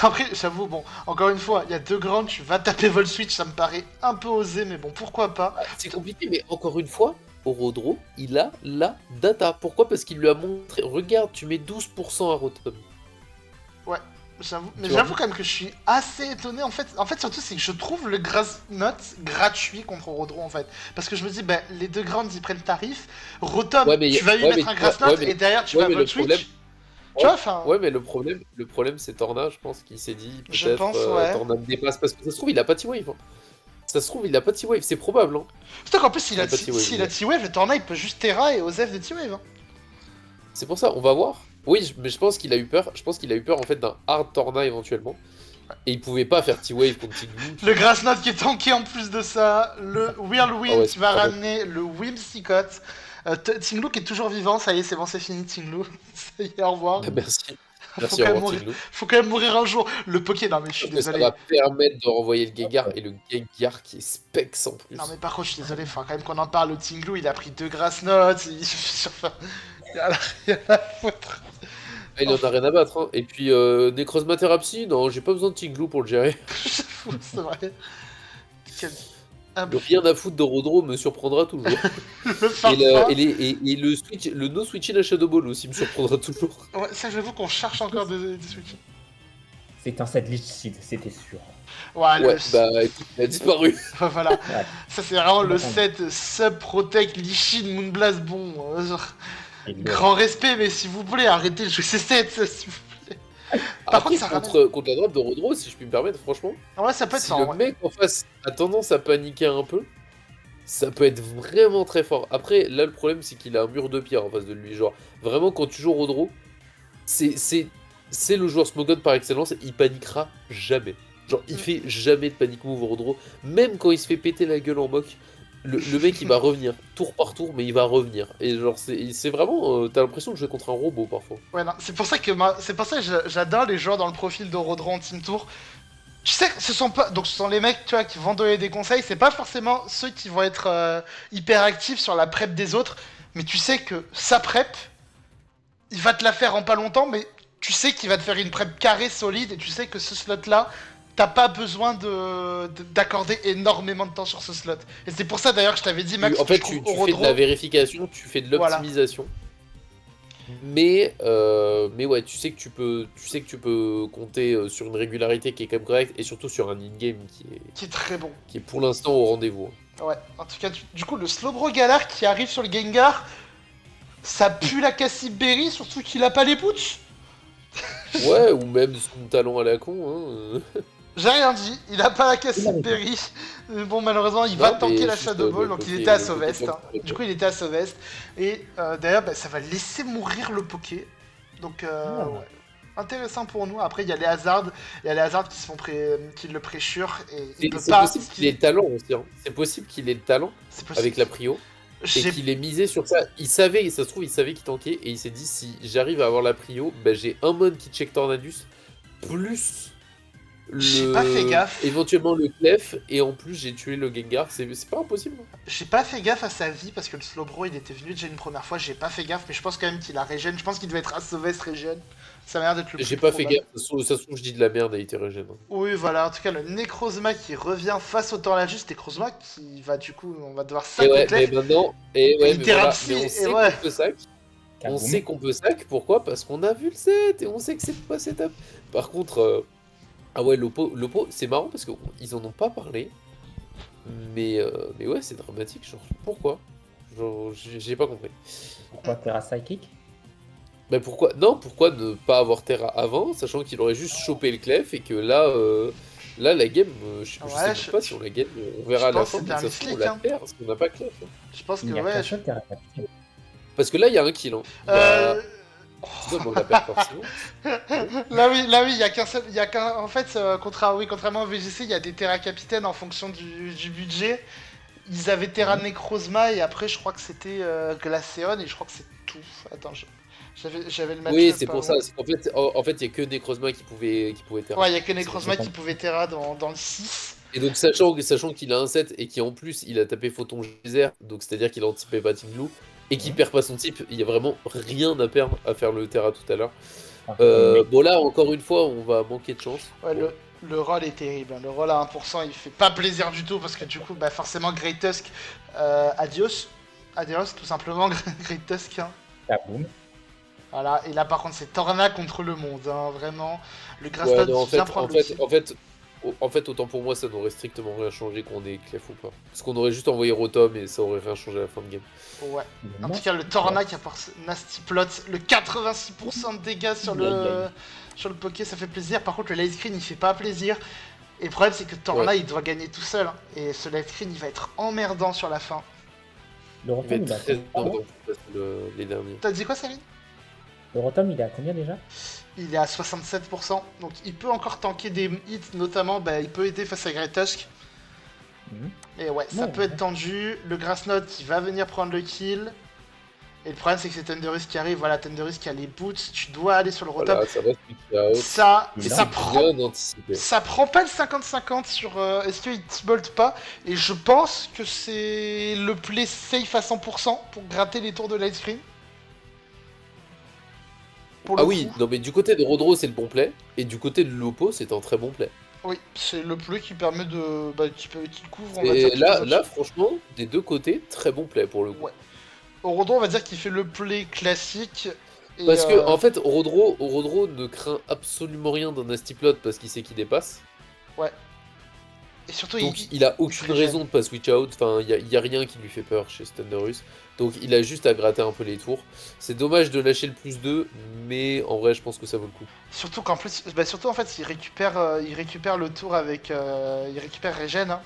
Après, j'avoue, bon, encore une fois, il y a deux grands, tu vas taper vol switch, ça me paraît un peu osé, mais bon, pourquoi pas. C'est compliqué, mais encore une fois, Orodro, il a la data. Pourquoi? Parce qu'il lui a montré, regarde, tu mets 12% à Rotom. Ouais, j'avoue, mais j'avoue quand même que je suis assez étonné, en fait surtout c'est que je trouve le Grass Knot gratuit contre Orodro, en fait. Parce que je me dis, bah, les deux grands, ils prennent tarif, Rotom, Ouais, mais tu vas lui mettre un Grass Knot, et derrière, tu vas vol switch. Tu vois, enfin... Ouais, mais le problème c'est Torna, je pense, qu'il s'est dit, Je peut-être, pense, ouais. Torna me dépasse, parce que ça se trouve, il a pas T-Wave. Hein. Ça se trouve, il a pas T-Wave, c'est probable. Hein. Surtout qu'en plus, s'il a pas T-Wave, T-Wave, le Torna, il peut juste Terra et Osef de T-Wave. Hein. C'est pour ça, on va voir. Oui, mais je pense qu'il a eu peur. Je pense qu'il a eu peur, en fait, d'un hard Torna, éventuellement. Et il pouvait pas faire T-Wave contre Tinglu. Le Grass Knot qui est tanké en plus de ça, le Whirlwind qui va ramener le Whimsicott. Tinglu qui est toujours vivant, ça y est, c'est bon, c'est fini, Tinglu. Ça y est, au revoir. Merci. Faut quand même mourir un jour. Le Poké, non mais je suis désolé. Ça va permettre de renvoyer le Gengar, et le Gengar qui est specs en plus. Non mais par contre, je suis désolé, faut quand même qu'on en parle. Le Tinglu, il a pris 2 Grass Notes. Il a rien à foutre. Ah, il en a rien à battre. Hein. Et puis, Necrozma Therapsy, non, j'ai pas besoin de Tinglu pour le gérer. C'est vrai. Rien à foutre de Rodro me surprendra toujours. et le no switching à Shadow Ball aussi me surprendra toujours. Ouais, ça j'avoue qu'on cherche encore des switches. C'est un set licide, c'était sûr. Ouais, bah écoute, il a disparu. Voilà. Ouais. Ça c'est vraiment le set Sub Protect Lichin Moonblast. Bon, grand respect, mais s'il vous plaît, arrêtez de jouer ces sets, s'il vous plaît. Par contre, ça contre la drop de Rodro, si je puis me permettre, franchement. Ouais, ça peut être si le mec en face a tendance à paniquer un peu, ça peut être vraiment très fort. Après, là, le problème, c'est qu'il a un mur de pierre en face de lui. Genre, vraiment, quand tu joues Rodro, c'est c'est- c'est le joueur Smogon par excellence, il paniquera jamais. Genre, il fait jamais de panic move Rodro. Même quand il se fait péter la gueule en mock, le mec, il va revenir, tour par tour, mais il va revenir. Et genre, c'est vraiment... t'as l'impression de jouer contre un robot, parfois. Ouais, non, c'est pour ça que j'adore les joueurs dans le profil de Rodro en Team Tour. Tu sais, ce sont pas, donc ce sont les mecs, tu vois, qui vont donner des conseils. C'est pas forcément ceux qui vont être hyper actifs sur la prep des autres, mais tu sais que sa prep, il va te la faire en pas longtemps, mais tu sais qu'il va te faire une prep carrée solide et tu sais que ce slot-là, t'as pas besoin d'accorder énormément de temps sur ce slot. Et c'est pour ça d'ailleurs que je t'avais dit, Max, En que je fait, trouve tu fais de Orodro. la vérification, tu fais de Voilà. l'optimisation. Mais ouais, tu sais que tu peux compter sur une régularité qui est quand même correcte et surtout sur un in-game Qui est très bon. qui est pour l'instant au rendez-vous. Ouais, en tout cas, du coup, le Slowbro Galar qui arrive sur le Gengar, ça pue la Cassiberry, surtout qu'il a pas les putsch. Ouais, ou même son talent à la con. Hein. J'ai rien dit, il a pas la Cassiberry. Bon, malheureusement, il va Non, tanker mais la juste, Shadow Ball, le donc Poké- il était à le Poké Sauvest. Pop, Hein. c'est Du coup, il était à Sauvest. Et d'ailleurs, ça va laisser mourir le Poké. Donc, ouais. Intéressant pour nous. Après, il y a les Hazards. Il y a les Hazards qui, qui le préchurent. Et il peut C'est pas. possible qu'il ait le talent aussi. Hein. C'est possible qu'il ait le talent C'est possible. avec la prio et J'ai qu'il ait misé sur ça. Il savait, ça se trouve, il savait qu'il tankait et il s'est dit si j'arrive à avoir la prio, bah, j'ai un mon qui check Tornadus plus J'ai pas fait gaffe. éventuellement le clef et en plus j'ai tué le Gengar. C'est pas impossible. J'ai pas fait gaffe à sa vie parce que le Slowbro il était venu déjà une première fois. J'ai pas fait gaffe, mais je pense quand même qu'il a régène. Je pense qu'il devait être à Sauvest régène. Ça m'a l'air d'être le plus J'ai pas fait probable. gaffe. Ça se trouve, je dis de la merde et il était régène. Oui, voilà, en tout cas, le Necrozma qui revient face au Tornadus, Necrozma qui va du coup, on va devoir Et 5 ouais, mais maintenant, et ouais, il mais voilà, thérapie, mais on et sait ouais. qu'on peut sac. On Kaboom. sait qu'on peut sac, pourquoi? Parce qu'on a vu le set et on sait que c'est pas setup. Par contre, ah ouais, Lopo, c'est marrant parce qu'ils en ont pas parlé. Mais ouais, c'est dramatique. Genre, pourquoi? Genre, j'ai pas compris. Pourquoi Terra Psychic? Mais pourquoi? Non, pourquoi ne pas avoir Terra avant, sachant qu'il aurait juste chopé le clef et que là, la game, je Ouais, sais même je- pas si on la gagne, on verra à la pense fin, que mais c'était un ça se trouve, on misclick, la hein. perd parce qu'on n'a pas clef. Hein. Je pense que Il n'y a ouais. qu'un seul Terra Capitaine. Parce que là, il y a un kill. Hein. Il y a... Euh... Non, mais on la perd forcément. Là oui, il y a qu'un seul, il y a qu'un. En fait, contrairement au VGC, il y a des Terra Capitaine en fonction du budget. Ils avaient Terra Necrozma et après, je crois que c'était Glaceon et je crois que c'est tout. Attends, j'avais le match. Oui, c'est pour ça. C'est qu'en fait, il y a que Necrozma qui pouvait Terra. Ouais, il y a que Necrozma C'est qui pouvait Terra dans le 6. Et donc, sachant qu'il a un set et qu'en plus, il a tapé Photon Geyser, donc c'est-à-dire qu'il a anticipé pas Team Blue, et qu'il perd pas son type, il y a vraiment rien à perdre à faire le Terra tout à l'heure. Bon, là, encore une fois, on va manquer de chance. Ouais, Bon. le roll est terrible. Hein. Le roll à 1%, il fait pas plaisir du tout parce que du coup, bah forcément, Great Tusk, adios. Adios, tout simplement, Great Tusk. Hein. Kaboom. Voilà, et là par contre, c'est Torna contre le monde, hein, vraiment. Le Ouais, Grassnode non, vient prendre le kill. en fait, autant pour moi, ça n'aurait strictement rien changé qu'on ait Clef ou pas. Parce qu'on aurait juste envoyé Rotom et ça aurait rien changé à la fin de game. Ouais. En tout cas, le Torna qui apporte Nasty Plot, le 86% de dégâts sur le Poké, ça fait plaisir. Par contre, le light screen, il fait pas plaisir. Et le problème, c'est que Torna, il doit gagner tout seul. Hein. Et ce light screen, il va être emmerdant sur la fin. Le Il va Rotom, être il a très combien? tendance les derniers. T'as dit quoi, Céline? Le Rotom, il est à combien déjà? Il est à 67%. Donc, il peut encore tanker des hits, notamment, bah, il peut aider face à Great Tusk. Mhm. Et ouais, ça Ouais, peut être tendu. Le Grassnode qui va venir prendre le kill. Et le problème, c'est que c'est Thunderous qui arrive. Voilà, Thunderous qui a les boots. Tu dois aller sur le Rotom. Voilà, ça reste pick out. Ça C'est prend. Bien anticipé. Ça prend pas le 50-50 sur est-ce qu'il t-bolt pas. Et je pense que c'est le play safe à 100% pour gratter les tours de light screen. Pour Ah le oui, coup. non mais du côté de Rodro, c'est le bon play. Et du côté de Lopo, c'est un très bon play. Oui, c'est le play qui permet de. Bah, qui couvre, on va dire. Et toutes là, les là, options. franchement, des deux côtés, très bon play pour le coup. Ouais. Rodon, on va dire qu'il fait le play classique. Et, Parce que, en fait, Rodro ne craint absolument rien d'un Nasty Plot parce qu'il sait qu'il dépasse. et surtout, Donc il a aucune régène. raison de pas switch out. Enfin, il y a rien qui lui fait peur chez Thunderous. Donc il a juste à gratter un peu les tours. C'est dommage de lâcher le plus 2, mais en vrai, je pense que ça vaut le coup. Surtout qu'en plus, bah, surtout en fait, il récupère le tour avec. Il récupère Regen. Hein.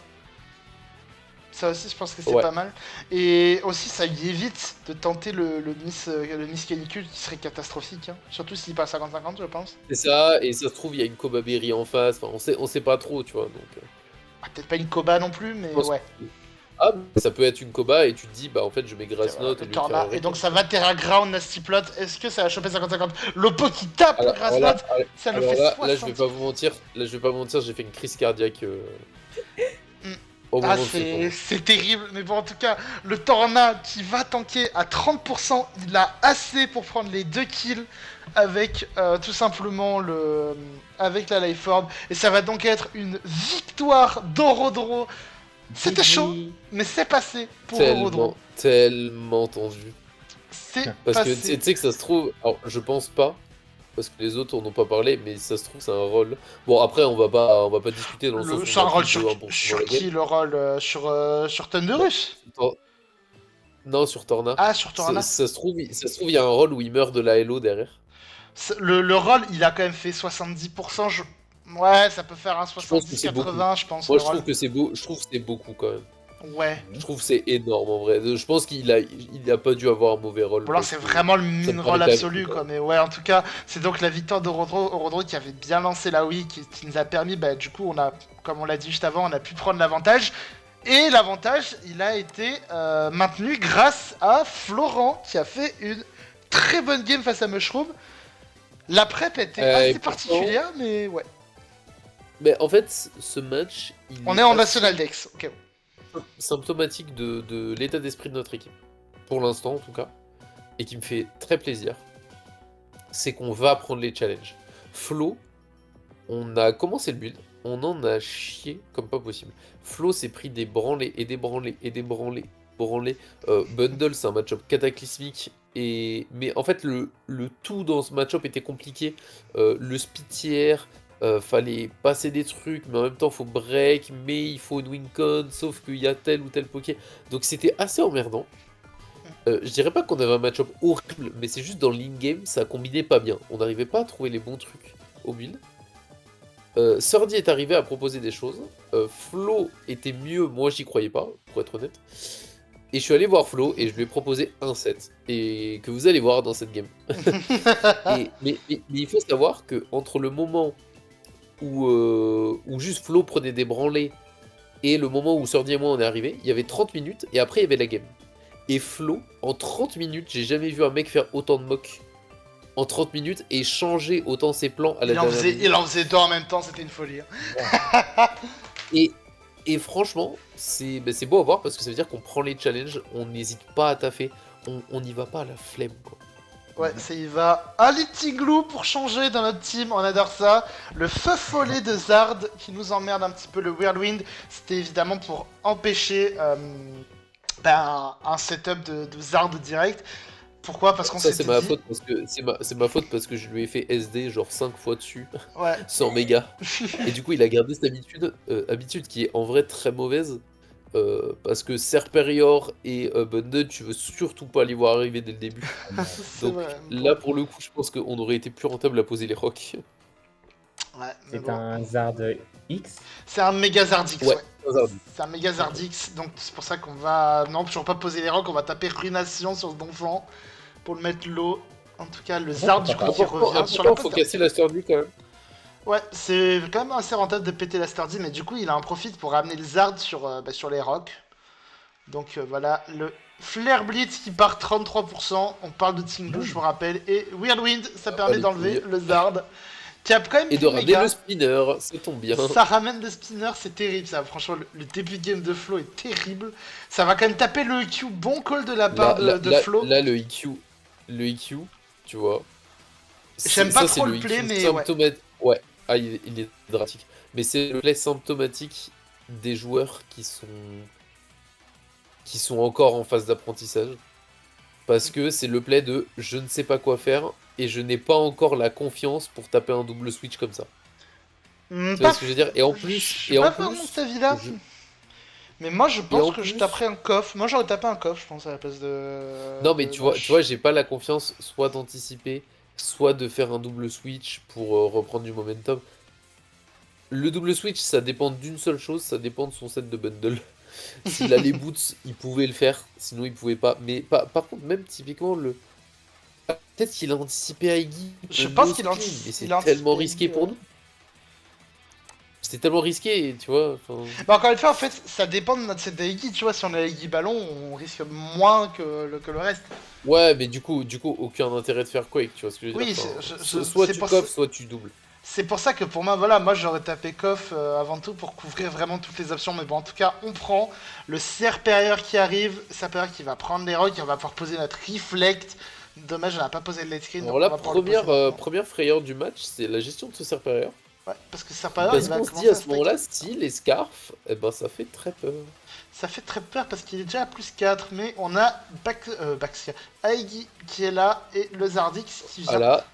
Ça aussi, je pense que c'est Ouais. pas mal. Et aussi, ça lui évite de tenter le Miss Canicule qui serait catastrophique. Hein. Surtout s'il passe à 50-50, je pense. C'est ça, et ça se trouve, il y a une Koba Berry en face. Enfin, on sait pas trop, tu vois. Donc, Ah, peut-être pas une Koba non plus, mais je pense ouais. que- Ah, mais ça peut être une Koba et tu te dis, bah en fait, je mets Ok, Grass voilà, Note au le lieu de faire Torna. Et Hurricane. donc ça va Terra Ground, Nasty Plot. Est-ce que ça va choper 50-50? Lopo qui tape le Alors, Grass alors là, Note, alors- ça le alors fait là, je vais 60. pas vous mentir. Là, je vais pas vous mentir, j'ai fait une crise cardiaque Hmm. au Ah, moment de ce tournoi. c'est terrible. Mais bon, en tout cas, le Torna qui va tanker à 30%, il a assez pour prendre les 2 kills avec tout simplement avec la Life Orb. Et ça va donc être une victoire d'Orodro. C'était chaud, GG. mais c'est passé pour Orodro. Tellement tendu. C'est Parce que passé. tu sais que ça se trouve. Alors, je pense pas. Parce que les autres en ont pas parlé, mais ça se trouve, c'est un rôle. Bon, après, on va pas discuter dans le sens où C'est on un a rôle plus de 1% dans sur la game. qui le rôle sur Bah, Thunderus? Tor- Non, sur Torna. Ah, sur Torana. Ça se trouve, il y a un rôle où il meurt de la Hello derrière. Le rôle, il a quand même fait 70%. Ouais, ça peut faire un Je pense que c'est beaucoup. 70-80, je pense, Moi, le je rôle. trouve que c'est beau. Je trouve que c'est beaucoup quand même. Ouais. Je trouve que c'est énorme en vrai. Je pense il a pas dû avoir un mauvais rôle Bon, là, parce c'est que vraiment le ça min me roll paraît quand même absolu, quoi. énorme. Mais ouais, en tout cas, c'est donc la victoire d'Orodro qui avait bien lancé la Wii, qui nous a permis, bah, du coup, comme on l'a dit juste avant, on a pu prendre l'avantage. Et l'avantage, il a été maintenu grâce à Florent, qui a fait une très bonne game face à Mushroom. La prep était Et assez pourtant, particulière, mais ouais. mais en fait, ce match, il On est est en assez National Dex, ok. symptomatique de l'état d'esprit de notre équipe. Pour l'instant, en tout cas. Et qui me fait très plaisir. C'est qu'on va prendre les challenges. Flo, on a commencé le build, on en a chié comme pas possible. Flo s'est pris des branlés et des branlés et des branlés. Branlés. Bundle, c'est un match-up cataclysmique. Mais en fait, le tout dans ce match-up était compliqué. Le spitière, fallait passer des trucs, mais en même temps, faut break, mais il faut une win con, sauf qu'il y a tel ou tel poké. Donc c'était assez emmerdant. Je dirais pas qu'on avait un match-up horrible, mais c'est juste dans l'in-game, ça combinait pas bien. On n'arrivait pas à trouver les bons trucs au build. Sordi est arrivé à proposer des choses. Flo était mieux, moi j'y croyais pas, pour être honnête. Et je suis allé voir Flo et je lui ai proposé un set. Et que vous allez voir dans cette game. Mais il faut savoir que entre le moment où juste Flo prenait des branlées et le moment où Sordi et moi on est arrivé, il y avait 30 minutes et après il y avait la game. Et Flo, en 30 minutes, j'ai jamais vu un mec faire autant de mock en 30 minutes et changer autant ses plans à la dernière minute. Il en faisait deux en même temps, c'était une folie. Hein. Et franchement, c'est beau à voir parce que ça veut dire qu'on prend les challenges, on n'hésite pas à taffer, on n'y va pas à la flemme, quoi. Ouais, ça y va. Un Little Glue pour changer dans notre team, on adore ça. Le feu follet de Zard qui nous emmerde un petit peu, le Whirlwind, c'était évidemment pour empêcher un setup de Zard direct. Pourquoi? Parce qu'on Ça s'était c'est ma dit... faute parce que c'est ma faute parce que je lui ai fait SD genre 5 fois dessus Ouais. sans méga. Et du coup, il a gardé cette habitude qui est en vrai très mauvaise. Parce que Serperior et Bundle, tu veux surtout pas les voir arriver dès le début. C'est Donc vrai. là, pour le coup, je pense qu'on aurait été plus rentable à poser les rocks. Ouais, mais C'est bon. un Zard X. C'est un méga Zardix, Ouais, ouais. Zard. C'est un méga Zardix, donc c'est pour ça qu'on va... Non, toujours pas poser les rocs, on va taper Runation sur ce donjon pour le mettre low. En tout cas, le Zard du coup qui revient sur la Faut poste. casser la Sturdy quand même. Ouais, c'est quand même assez rentable de péter la Sturdy, mais du coup, il a un profit pour ramener le Zard sur les rocks. Donc voilà, le Flare Blitz qui part 33%. On parle de Team Blue, je vous rappelle. Et Whirlwind, ça permet les d'enlever couilles. le Zard. Qui a quand même Et de pris ramener méga. le spinner, ça tombe bien. Ça ramène des spinners, c'est terrible ça. Franchement, le début de game de Flo est terrible. Ça va quand même taper le EQ. Bon call de la part de Flo. Là, le EQ, tu vois. J'aime pas ça, trop c'est le play, EQ mais ouais. Ouais, ah, il est dramatique. Mais c'est le play symptomatique des joueurs qui sont encore en phase d'apprentissage. Parce que c'est le play de je ne sais pas quoi faire et je n'ai pas encore la confiance pour taper un double switch comme ça. Tu vois ce que je veux dire? Et en plus, Je suis pas vraiment de cet avis-là. je- Mais moi, je Et pense en que je plus- taperais un coffre. Moi, j'aurais tapé un coffre, je pense, à la place de. Non, mais de tu vois, Nash. j'ai pas la confiance soit d'anticiper, soit de faire un double switch pour reprendre du momentum. Le double switch, ça dépend d'une seule chose, ça dépend de son set de bundle. S'il a les boots, il pouvait le faire, sinon il pouvait pas. Mais par contre, même typiquement, peut-être qu'il a anticipé Aiggy, Je no pense qu'il spin, mais c'est tellement risqué pour nous. C'était tellement risqué, tu vois. Bah encore une fois, en fait, ça dépend de notre set d'Aiggy, tu vois, si on a Aiggy ballon, on risque moins que le reste. Ouais, mais du coup, aucun intérêt de faire Quake, tu vois ce que je veux Oui, dire. c'est Soit c'est tu pour coffres, ça- soit tu doubles. C'est pour ça que pour moi, voilà, moi j'aurais tapé Koff avant tout pour couvrir vraiment toutes les options. Mais bon, en tout cas, on prend le Serperior qui arrive, Serperior qui va prendre les rocks, et on va pouvoir poser notre Reflect. Dommage, on n'a pas posé le late screen, donc Alors on là, va pouvoir le poser maintenant. première frayeur du match, c'est la gestion de ce serpeur. Ouais, parce que Serperior, il Parce va qu'on se dit commencer à à ce stacker. moment-là, si les scarfs, eh ben ça fait très peur. Ça fait très peur parce qu'il est déjà à plus 4, mais on a Baxia, Aiggy qui est là, et le Zardix qui vient. Voilà,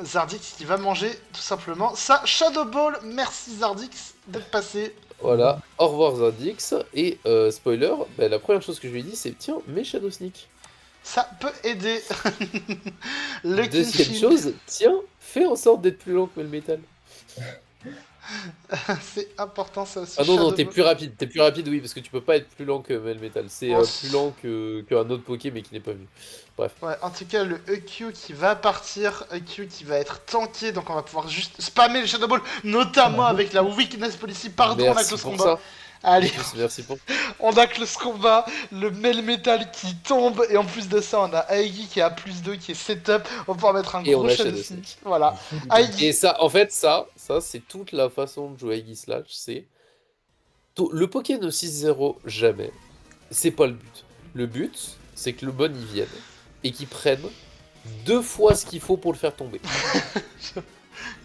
Zardix qui va manger tout simplement sa Shadow Ball. Merci Zardix d'être passé. voilà. Au revoir Zardix. Et spoiler, bah, la première chose que je lui ai dit, c'est tiens, mets Shadow Sneak. Ça peut aider. Le Deuxième Kinshin, chose, tiens, fais en sorte d'être plus lent que le métal. c'est important ça aussi. Ah non, non, Shadow t'es Ball. plus rapide, oui, parce que tu peux pas être plus lent que Melmetal. C'est Oh, plus lent qu'un autre Poké, mais qui n'est pas vu. Bref. ouais, en tout cas, le EQ qui va partir, EQ qui va être tanké, donc on va pouvoir juste spammer le Shadow Ball, notamment avec la Weakness Policy. Pardon, on a Merci close pour combat. ça. Allez, Merci pour on a close combat, le Melmetal qui tombe, et en plus de ça, on a Aiggy qui est à plus 2, qui est setup. On va pouvoir mettre un Et on gros a Shadow Shadow Sneak. Sneak. Voilà. Et Aiggy, ça, en fait, ça c'est toute la façon de jouer Aegis Slash, c'est... Le Poké ne 6-0 jamais, c'est pas le but. Le but, c'est que le bon y vienne, et qu'il prenne 2 fois ce qu'il faut pour le faire tomber.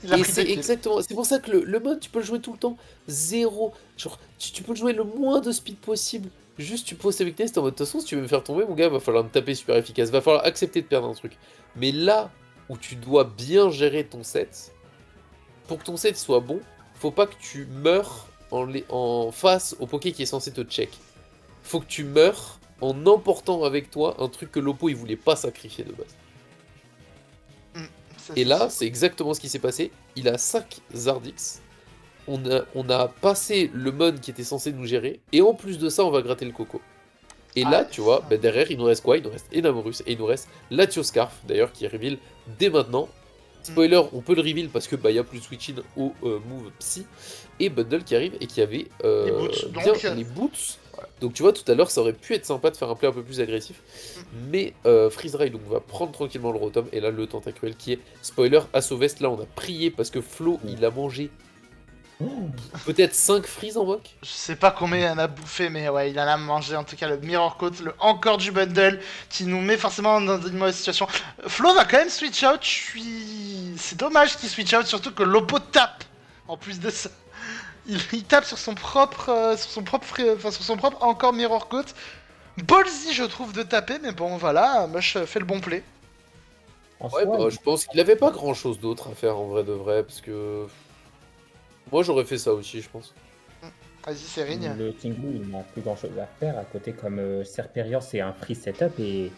il a Et pris c'est 2 kills. exactement... C'est pour ça que le mode, tu peux le jouer tout le temps, 0. Genre, tu peux le jouer le moins de speed possible. Juste, tu poses avec Nest en mode, de toute façon, si tu veux me faire tomber, mon gars, va falloir me taper super efficace. Va falloir accepter de perdre un truc. Mais là où tu dois bien gérer ton set, pour que ton set soit bon, faut pas que tu meurs en face au Poké qui est censé te check. Faut que tu meurs en emportant avec toi un truc que l'oppo il voulait pas sacrifier de base. Ça, Et c'est là, sûr. c'est exactement ce qui s'est passé. Il a 5 Zardix. On a passé le mon qui était censé nous gérer. Et en plus de ça, on va gratter le coco. Et là, tu vois, bah, derrière, il nous reste quoi? Il nous reste Enamorus et il nous reste Latioscarf, d'ailleurs, qui reveal dès maintenant. Spoiler, on peut le reveal parce que bah, y a plus switch-in au move psy. Et Bundle qui arrive et qui avait Les boots, bien donc, les boots. Donc tu vois, tout à l'heure, ça aurait pu être sympa de faire un play un peu plus agressif. Mais Freeze Ray donc, va prendre tranquillement le Rotom. Et là, le Tentacruel qui est, spoiler, à Sauvest. Là, on a prié parce que Flo, il a mangé peut-être 5 Freeze en mock. Je sais pas combien il en a bouffé, mais ouais, il en a mangé en tout cas le Mirror Coat, le encore du bundle, qui nous met forcément dans une mauvaise situation. Flo va quand même switch out, c'est dommage qu'il switch out, surtout que l'oppo tape, en plus de ça. Il tape sur son propre, sur son propre encore Mirror Coat. Ballsy, je trouve, de taper, mais bon, voilà, Mush fait le bon play. En Ouais, soi, bah, je pense qu'il avait pas grand chose d'autre à faire en vrai de vrai. Parce que moi, j'aurais fait ça aussi, je pense. Vas-y, c'est Rigne. le King Blue, il n'a plus grand chose à faire. À côté, comme Serperior, c'est un free setup et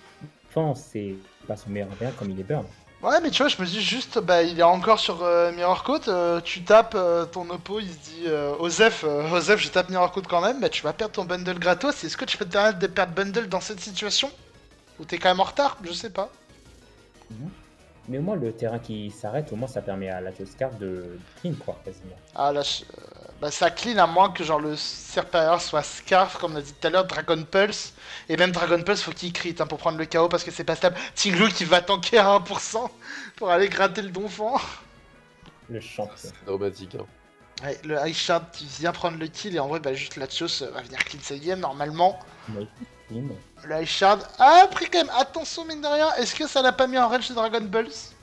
enfin, c'est pas son meilleur bien comme il est burn. Ouais, mais tu vois, je me dis juste, bah, il est encore sur Mirror Coat, tu tapes ton oppo, il se dit, Osef, je tape Mirror Coat quand même, bah, tu vas perdre ton bundle gratos. Est-ce que tu peux te permettre de perdre bundle dans cette situation? Ou t'es quand même en retard? Je sais pas. Mais au moins, le terrain qui s'arrête, au moins, ça permet à la Scarf de clean, quoi, quasiment. Ah là, bah, ça clean à moins que genre le Serperior soit Scarf, comme on a dit tout à l'heure, Dragon Pulse. Et même Dragon Pulse, faut qu'il crit hein, pour prendre le KO parce que c'est pas stable. Tinglu qui va tanker à 1% pour aller gratter le donfant. Le champion. C'est dramatique. Hein. Ouais, le High Shard qui vient prendre le kill et en vrai, bah, juste Latios va venir clean sa game normalement. Oui, clean. Le High Shard a pris quand même, attention mine de rien, est-ce que ça l'a pas mis en range de Dragon Pulse?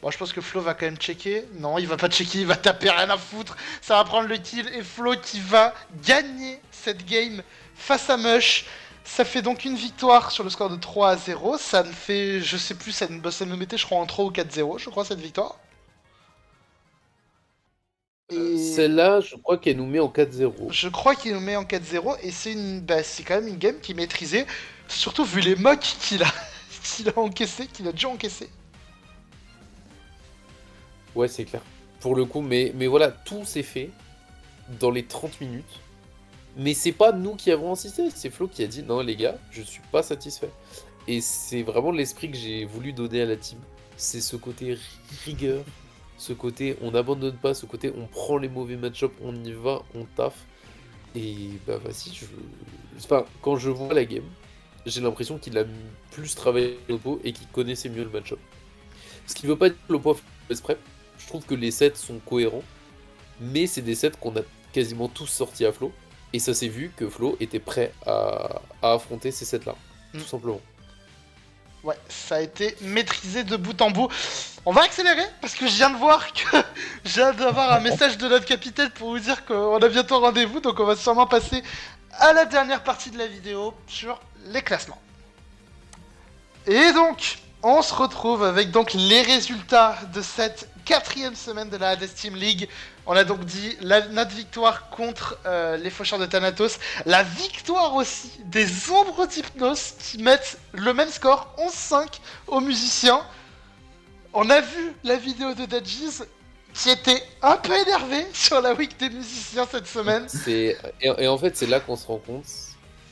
Bon, je pense que Flo va quand même checker. Non, il va pas checker, il va taper, rien à foutre. Ça va prendre le kill et Flo qui va gagner cette game face à Mush. Ça fait donc une victoire sur le score de 3-0. Ça me fait, je sais plus, ça me mettait, je crois, en 3 ou 4-0, je crois, cette victoire. Et Celle-là, je crois qu'elle nous met en 4-0. je crois qu'il nous met en 4-0 et c'est quand même une game qu'il maîtrisait, surtout vu les mocks qu'il a, qu'il a encaissé, qu'il a déjà encaissé. Ouais, c'est clair. Pour le coup, mais voilà, tout s'est fait dans les 30 minutes Mais c'est pas nous qui avons insisté, c'est Flo qui a dit non les gars, je suis pas satisfait. Et c'est vraiment l'esprit que j'ai voulu donner à la team. C'est ce côté rigueur, ce côté on n'abandonne pas, ce côté on prend les mauvais match-up, on y va, on taffe. Et bah vas-y, enfin, quand je vois la game, j'ai l'impression qu'il a plus travaillé l'oppo et qu'il connaissait mieux le match-up. Ce qui veut pas dire que l'oppo a fait mauvaise prep. Je trouve que les sets sont cohérents, mais c'est des sets qu'on a quasiment tous sortis à Flo. Et ça s'est vu que Flo était prêt à affronter ces sets-là, tout simplement. Ouais, ça a été maîtrisé de bout en bout. On va accélérer parce que je viens de voir que je viens d'avoir un message de notre capitaine pour vous dire qu'on a bientôt rendez-vous. Donc on va sûrement passer à la dernière partie de la vidéo sur les classements. Et donc, on se retrouve avec donc les résultats de cette 4e semaine de la Hades Team League. On a donc dit notre victoire contre les faucheurs de Thanatos, la victoire aussi des ombres d'Hypnos qui mettent le même score, 11-5 aux musiciens. On a vu la vidéo de Dajis qui était un peu énervé sur la week des musiciens cette semaine. Et en fait, c'est là qu'on se rend compte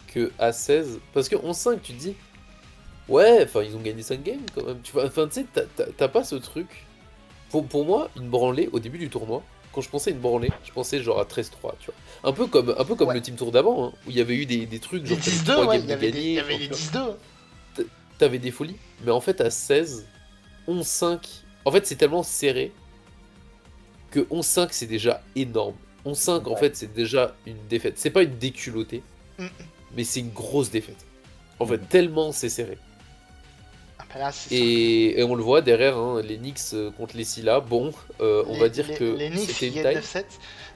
que à 16, parce que 11-5, tu te dis, ouais, enfin, ils ont gagné 5 games quand même. Tu vois, enfin, tu sais, t'as pas ce truc. Pour moi, une branlée au début du tournoi, quand je pensais à une branlée, je pensais genre à 13-3, tu vois. Un peu comme Ouais. le team tour d'avant, hein, où il y avait eu des trucs, Les genre t'avais 10-2, 3 ouais, games il de y gagner. avait les 10-2. T'avais des folies. Mais en fait, à 16, 11-5, en fait, c'est tellement serré que 11-5, c'est déjà énorme. 11-5, en fait, c'est déjà une défaite. C'est pas une déculottée, Mm. mais c'est une grosse défaite. En fait, tellement c'est serré. Ah bah là, c'est sûr. Et on le voit derrière, hein, les Knicks contre les Scylla, bon, on va dire que Les Knicks c'était qui une gagnent taille.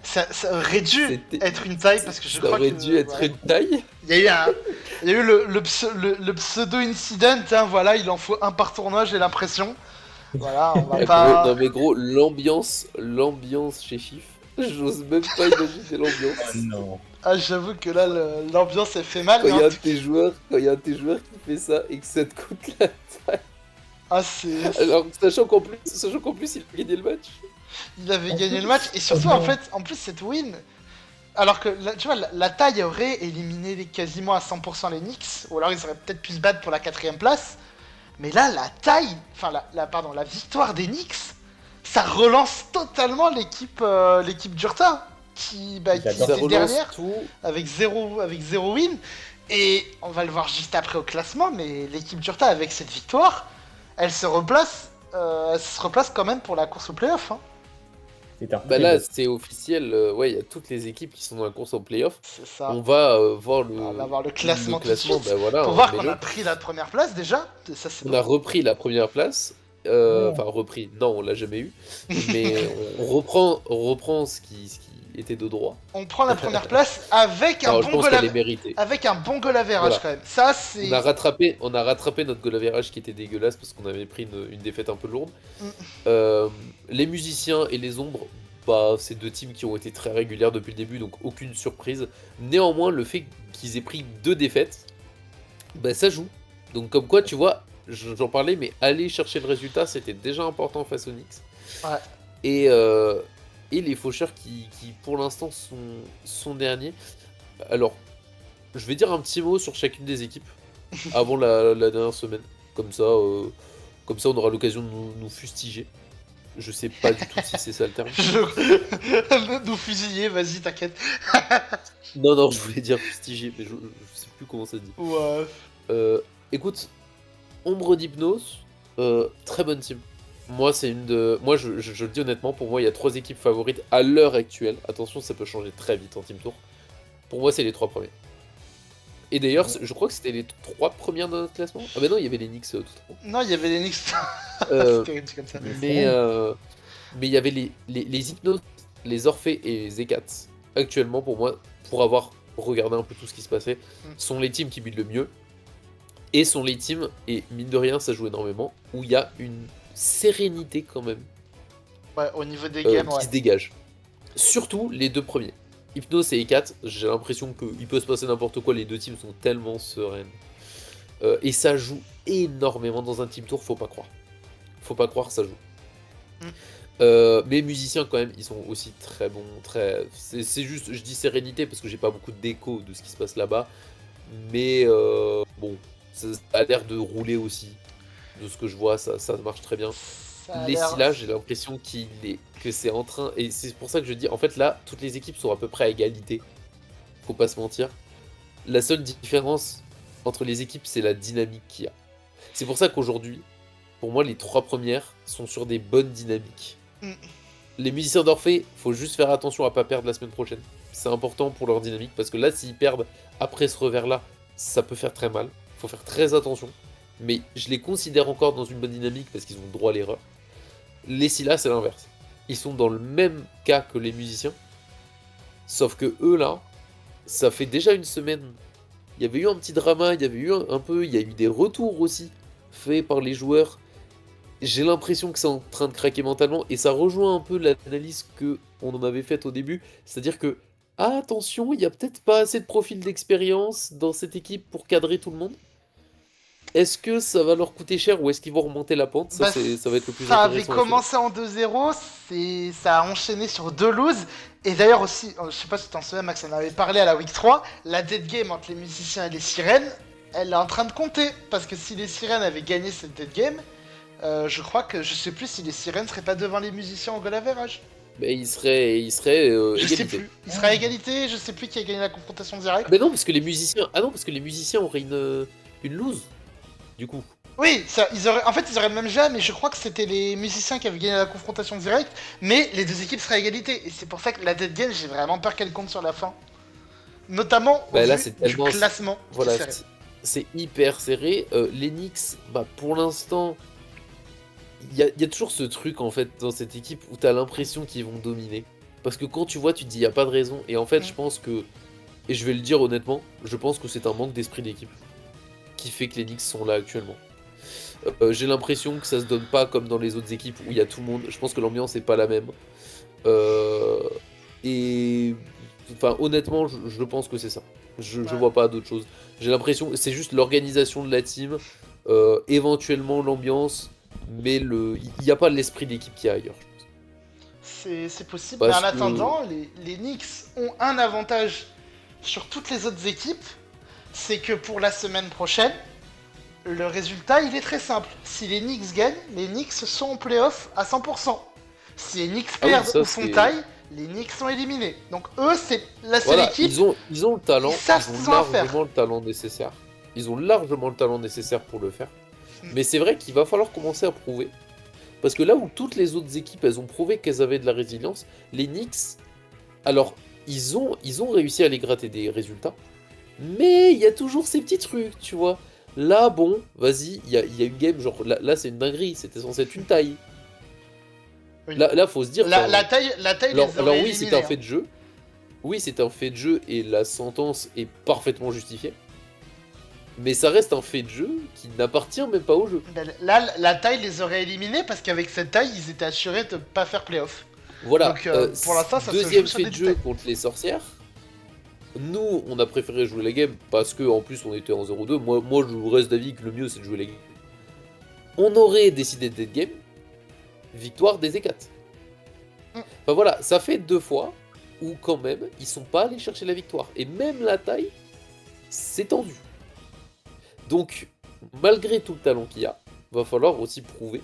9-7. Ça aurait dû C'était- être une taille parce que je Ça crois aurait que. dû être Ouais. une taille. Il y a eu le pseudo-incident, hein, voilà, il en faut un par tournoi, j'ai l'impression. Voilà, on va Ah, gros, non pas. mais gros, l'ambiance chez Chief, j'ose même pas imaginer l'ambiance. Oh non. Ah, j'avoue que là, l'ambiance, elle fait mal, Quand mais il y en a un tout de tes joueurs, quand il y a un de tes joueurs qui fait ça et que ça te coûte la taille. Ah, c'est. Alors, sachant qu'en plus, il a gagné le match. Il avait En gagné plus, le match, et surtout, oh en non. fait, cette win. Alors que, tu vois, la taille aurait éliminé quasiment à 100% les Knicks, ou alors ils auraient peut-être pu se battre pour la 4ème place. Mais là, la taille, enfin, la victoire des Knicks, ça relance totalement l'équipe d'Urta, qui J'adore. était Ça relance dernière tout. avec 0 win. Et on va le voir juste après au classement, mais l'équipe d'Urta, avec cette victoire, elle se replace quand même pour la course au playoff. Hein. C'est un Bah très là, beau. c'est officiel. Ouais, il y a toutes les équipes qui sont dans la course en playoff. C'est ça. On va voir On va voir le le classement tout de suite. Bah voilà, Pour hein, voir qu'on mets-le. a pris la première place déjà. Ça, c'est On bon. a repris la première place. Ouais. Enfin, repris. Non, on l'a jamais eu. Mais on reprend ce qui était de droit. On prend la première place avec un Alors, je bon pense goal qu'elle est méritée. avec un bon goal average Voilà. quand même. Ça, c'est. On a rattrapé notre goal average qui était dégueulasse parce qu'on avait pris une défaite un peu lourde. Mm. Les musiciens et les ombres, bah, c'est deux teams qui ont été très régulières depuis le début, donc aucune surprise. Néanmoins, le fait qu'ils aient pris 2 défaites, bah, ça joue. Donc comme quoi, tu vois, j'en parlais, mais aller chercher le résultat, c'était déjà important face aux Knicks. Ouais. Et les faucheurs qui pour l'instant, sont derniers. Alors, je vais dire un petit mot sur chacune des équipes avant la dernière semaine. Comme ça, on aura l'occasion de nous fustiger. Je sais pas du tout si c'est ça le terme. Nous fusiller, vas-y, t'inquiète. Non, je voulais dire fustiger, mais je sais plus comment ça se dit. Ouais. Écoute, Ombre d'Hypnose, très bonne team. Moi, je le dis honnêtement, pour moi, il y a 3 équipes favorites à l'heure actuelle. Attention, ça peut changer très vite en Team Tour. Pour moi, c'est les 3 premiers. Et d'ailleurs, je crois que c'était les 3 premières dans notre classement. Ah bah non, il y avait les Knicks tout à l'heure. Non, il y avait les Knicks. Euh, C'est terrible, c'est comme ça. mais il y avait les Hypnos, les Orphées et les Zekats. Actuellement, pour moi, pour avoir regardé un peu tout ce qui se passait, sont les teams qui buildent le mieux. Et sont les teams, et mine de rien, ça joue énormément, où il y a une sérénité quand même Ouais, au niveau des games, qui ouais. se dégage. Surtout les 2 premiers. Hypnos et E4, j'ai l'impression qu'il peut se passer n'importe quoi, les 2 teams sont tellement sereines. Et ça joue énormément dans un team tour, faut pas croire. Faut pas croire, ça joue. Mais musiciens quand même, ils sont aussi très bons, c'est juste, je dis sérénité parce que j'ai pas beaucoup d'écho de ce qui se passe là-bas, mais bon, ça a l'air de rouler aussi, de ce que je vois, ça marche très bien. Ça a Les l'air. Scylla, j'ai l'impression que c'est en train, et c'est pour ça que je dis, en fait là, toutes les équipes sont à peu près à égalité, faut pas se mentir. La seule différence entre les équipes, c'est la dynamique qu'il y a. C'est pour ça qu'aujourd'hui, pour moi, les 3 premières sont sur des bonnes dynamiques. Mm. Les musiciens d'Orphée, faut juste faire attention à pas perdre la semaine prochaine. C'est important pour leur dynamique, parce que là, s'ils perdent après ce revers-là, ça peut faire très mal. Faut faire très attention. Mais je les considère encore dans une bonne dynamique, parce qu'ils ont le droit à l'erreur. Les Scylla, c'est l'inverse. Ils sont dans le même cas que les musiciens, sauf que eux, là, ça fait déjà une semaine. Il y avait eu un petit drama, il y avait eu un peu, il y a eu des retours aussi faits par les joueurs. J'ai l'impression que c'est en train de craquer mentalement et ça rejoint un peu l'analyse que on en avait faite au début, c'est-à-dire que attention, il y a peut-être pas assez de profil d'expérience dans cette équipe pour cadrer tout le monde. Est-ce que ça va leur coûter cher ou est-ce qu'ils vont remonter la pente? Bah, Ça va être le plus ça avait intéressant à suivre. commencé en 2-0, ça a enchaîné sur 2 loses. Et d'ailleurs aussi, je sais pas si tu t'en souviens, Max en avait parlé à la Week 3, la dead game entre les musiciens et les sirènes, elle est en train de compter. Parce que si les sirènes avaient gagné cette dead game, je crois que je sais plus si les sirènes seraient pas devant les musiciens au goal average. Mais il serait Je sais égalité. plus. Il sera à égalité, je sais plus qui a gagné la confrontation directe. Mais non, parce que les musiciens, ah non, parce que les musiciens auraient une lose du coup. Oui, ça, en fait, ils auraient le même jeu, mais je crois que c'était les musiciens qui avaient gagné la confrontation directe, mais les deux équipes seraient à égalité. Et c'est pour ça que la dead game, j'ai vraiment peur qu'elle compte sur la fin. Notamment au Bah là, vu c'est du tellement, classement qui est voilà, serré. c'est hyper serré. Les Knicks, bah pour l'instant, il y a toujours ce truc en fait dans cette équipe où t'as l'impression qu'ils vont dominer. Parce que quand tu vois, tu te dis il y a pas de raison. Et en fait, je Mm. pense que, et je vais le dire honnêtement, je pense que c'est un manque d'esprit d'équipe qui fait que les Knicks sont là actuellement. J'ai l'impression que ça se donne pas comme dans les autres équipes où il y a tout le monde. Je pense que l'ambiance est pas la même. Euh, et enfin, honnêtement, je pense que c'est ça. Je Ouais. vois pas d'autre chose. J'ai l'impression, c'est juste l'organisation de la team, éventuellement l'ambiance, mais il n'y a pas l'esprit d'équipe qu'il y a ailleurs. Je pense. C'est possible, mais en Parce que attendant, les Knicks ont un avantage sur toutes les autres équipes, c'est que pour la semaine prochaine, le résultat il est très simple. Si les Knicks gagnent, les Knicks sont en playoff à 100%. Si les Knicks ah oui, perdent ça ou font c'est taille, les Knicks sont éliminés. Donc eux, c'est la seule voilà, équipe, ils ont le talent, ils savent ils ce ont qu'ils ont à faire. largement le talent nécessaire. Ils ont largement le talent nécessaire pour le faire. Hmm. Mais c'est vrai qu'il va falloir commencer à prouver. Parce que là où toutes les autres équipes, elles ont prouvé qu'elles avaient de la résilience, les Knicks, alors, ils ont réussi à les gratter des résultats, mais il y a toujours ces petits trucs, tu vois. Là, bon, vas-y, il y a une game, genre, là c'est une dinguerie, c'était censé être une taille. Oui. Là faut se dire, La taille alors, les alors aurait oui, c'était éliminés. un fait de jeu, oui, c'était un fait de jeu, et la sentence est parfaitement justifiée, mais ça reste un fait de jeu qui n'appartient même pas au jeu. Là, la taille les aurait éliminés parce qu'avec cette taille, ils étaient assurés de pas faire playoff. Voilà, Donc pour l'instant, ça se joue deuxième sur fait des de jeu détails. contre les sorcières. Nous, on a préféré jouer la game parce que en plus on était en 0-2. Moi, je reste d'avis que le mieux c'est de jouer la game. On aurait décidé de game, victoire des E4. Mm. Enfin voilà, ça fait 2 fois où quand même ils sont pas allés chercher la victoire. Et même la taille, c'est tendu. Donc, malgré tout le talent qu'il y a, va falloir aussi prouver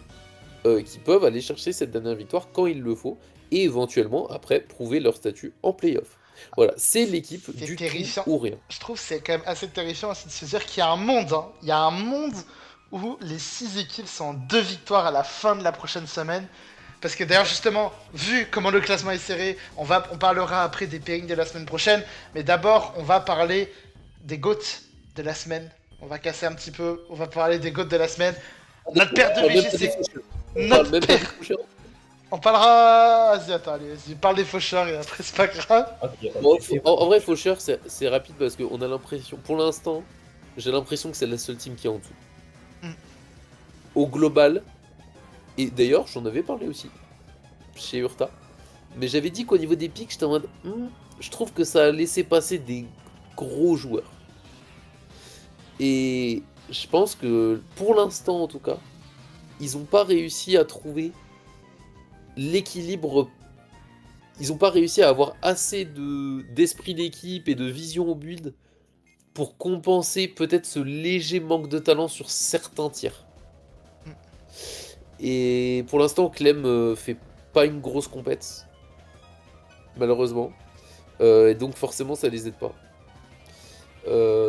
qu'ils peuvent aller chercher cette dernière victoire quand il le faut. Et éventuellement, après, prouver leur statut en playoff. Voilà, c'est l'équipe C'est du terrifiant. tout ou rien. Je trouve que c'est quand même assez terrifiant de se dire qu'il y a un monde. Hein. Il y a un monde où les 6 équipes sont en 2 victoires à la fin de la prochaine semaine. Parce que d'ailleurs, justement, vu comment le classement est serré, on parlera après des pairings de la semaine prochaine. Mais d'abord, on va parler des GOAT de la semaine. On va casser un petit peu. On va parler des GOAT de la semaine. Notre paire de On parle même pas des VGC. faucheurs. On parle Notre même pas des paire. faucheurs. On parlera. Vas-y, attends, allez, vas-y. Parle des faucheurs et après, c'est pas grave. Ok, Bon, ok. en vrai, faucheur, c'est rapide parce qu'on a l'impression, pour l'instant, j'ai l'impression que c'est la seule team qui est en dessous. Mm. Au global, et d'ailleurs, j'en avais parlé aussi, chez Urta, mais j'avais dit qu'au niveau des pics, j'étais en mode, je trouve que ça a laissé passer des gros joueurs. Et je pense que, pour l'instant en tout cas, ils n'ont pas réussi à trouver l'équilibre, ils ont pas réussi à avoir assez d'esprit d'équipe et de vision au build pour compenser peut-être ce léger manque de talent sur certains tiers. Et pour l'instant, Clem fait pas une grosse compète, malheureusement. Et donc forcément, ça les aide pas.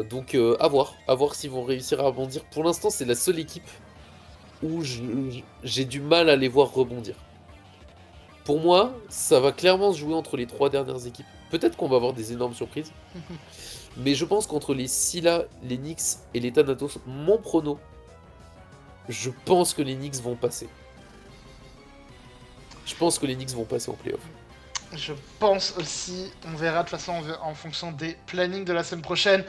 Donc à voir s'ils vont réussir à rebondir. Pour l'instant, c'est la seule équipe où j'ai du mal à les voir rebondir. Pour moi, ça va clairement se jouer entre les 3 dernières équipes. Peut-être qu'on va avoir des énormes surprises. Mais je pense qu'entre les Scylla, les Nyx et les Thanatos, mon prono, je pense que les Nyx vont passer. Je pense que les Nyx vont passer en playoff. Je pense aussi, on verra de toute façon en fonction des plannings de la semaine prochaine.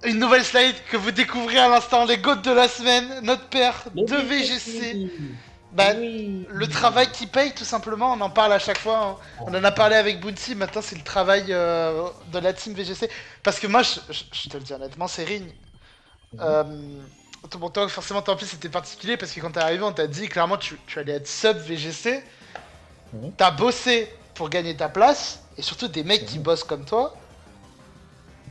Une nouvelle slide que vous découvrez à l'instant, les GOAT de la semaine, notre père de VGC. Bah, le travail qui paye tout simplement, on en parle à chaque fois, hein. On en a parlé avec Bounty, maintenant c'est le travail de la team VGC. Parce que moi, je te le dis honnêtement, c'est Ring. Bon, toi, forcément, en plus c'était particulier parce que quand t'es arrivé, on t'a dit clairement tu allais être sub VGC. T'as bossé pour gagner ta place, et surtout des mecs qui bossent comme toi.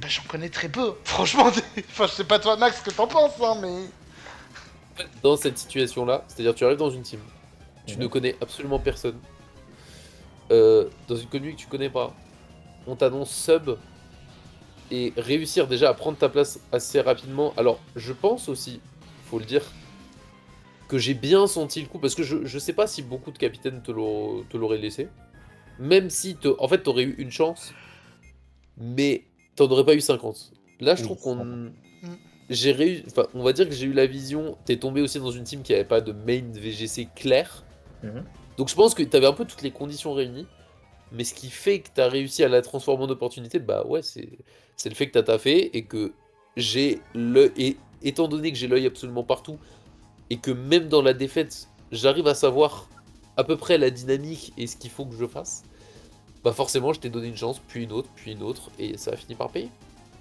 Bah, j'en connais très peu, franchement. Enfin, je sais pas toi, Max, ce que t'en penses, hein, mais. Dans cette situation-là, c'est-à-dire tu arrives dans une team, tu ne connais absolument personne. Dans une commune que tu connais pas, on t'annonce sub et réussir déjà à prendre ta place assez rapidement. Alors, je pense aussi, faut le dire, que j'ai bien senti le coup, parce que je sais pas si beaucoup de capitaines te l'auraient laissé. Même si, en fait, t'aurais eu une chance, mais t'en aurais pas eu 50. Là, je trouve qu'on... J'ai réussi, enfin, on va dire que j'ai eu la vision. T'es tombé aussi dans une team qui avait pas de main VGC clair. Donc je pense que t'avais un peu toutes les conditions réunies. Mais ce qui fait que t'as réussi à la transformer en opportunité, bah ouais, c'est le fait que t'as taffé et que j'ai l'œil. Et étant donné que j'ai l'œil absolument partout et que même dans la défaite, j'arrive à savoir à peu près la dynamique et ce qu'il faut que je fasse, bah forcément, je t'ai donné une chance, puis une autre, et ça a fini par payer.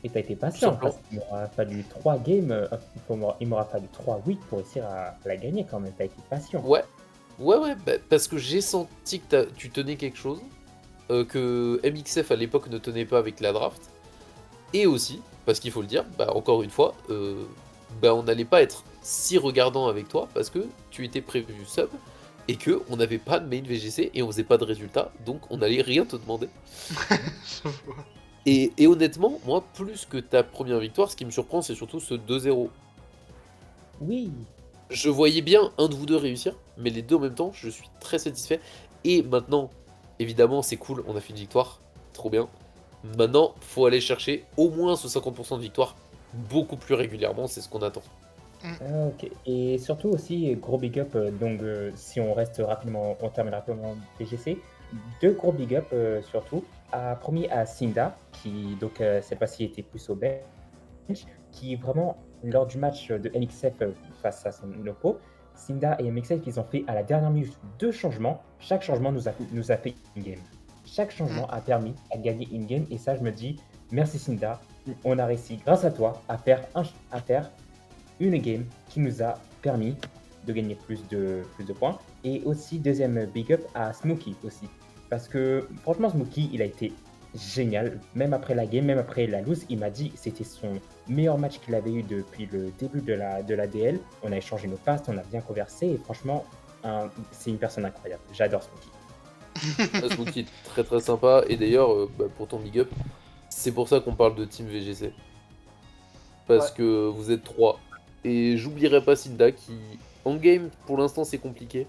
Et t'as été patient, parce qu'il m'aura fallu 3 games, il m'aura fallu 3 weeks pour réussir à la gagner quand même, t'as été patient. Ouais, bah, parce que j'ai senti que tu tenais quelque chose, que MXF à l'époque ne tenait pas avec la draft, et aussi, parce qu'il faut le dire, bah encore une fois, bah on n'allait pas être si regardant avec toi, parce que tu étais prévu sub, et que on n'avait pas de main VGC, et on faisait pas de résultats, donc on n'allait rien te demander. Et honnêtement, moi, plus que ta première victoire, ce qui me surprend, c'est surtout ce 2-0. Oui. Je voyais bien un de vous deux réussir, mais les deux en même temps, je suis très satisfait. Et maintenant, évidemment, c'est cool, on a fait une victoire, trop bien. Maintenant, faut aller chercher au moins ce 50% de victoire beaucoup plus régulièrement, c'est ce qu'on attend. Ok, et surtout aussi, gros big up, donc si on reste rapidement, on termine rapidement VGC, 2 gros big up surtout. Premier à Cinda, qui donc cette fois-ci était plus au bench, qui vraiment, lors du match de MXF face à son oppo, Cinda et MXF, ils ont fait à la dernière minute 2 changements. Chaque changement nous a fait une game. Chaque changement a permis à gagner une game, et ça, je me dis, merci Cinda, on a réussi grâce à toi à faire une game qui nous a permis de gagner plus de points. Et aussi, deuxième big up à Smokey aussi. Parce que franchement, Smokey, il a été génial. Même après la game, même après la lose, il m'a dit que c'était son meilleur match qu'il avait eu depuis le début de la DL. On a échangé nos passes, on a bien conversé. Et franchement, c'est une personne incroyable. J'adore Smokey. Smokey est très très sympa. Et d'ailleurs, pour ton big up, c'est pour ça qu'on parle de Team VGC. Parce que vous êtes 3. Et j'oublierai pas Cinda qui, en game, pour l'instant, c'est compliqué.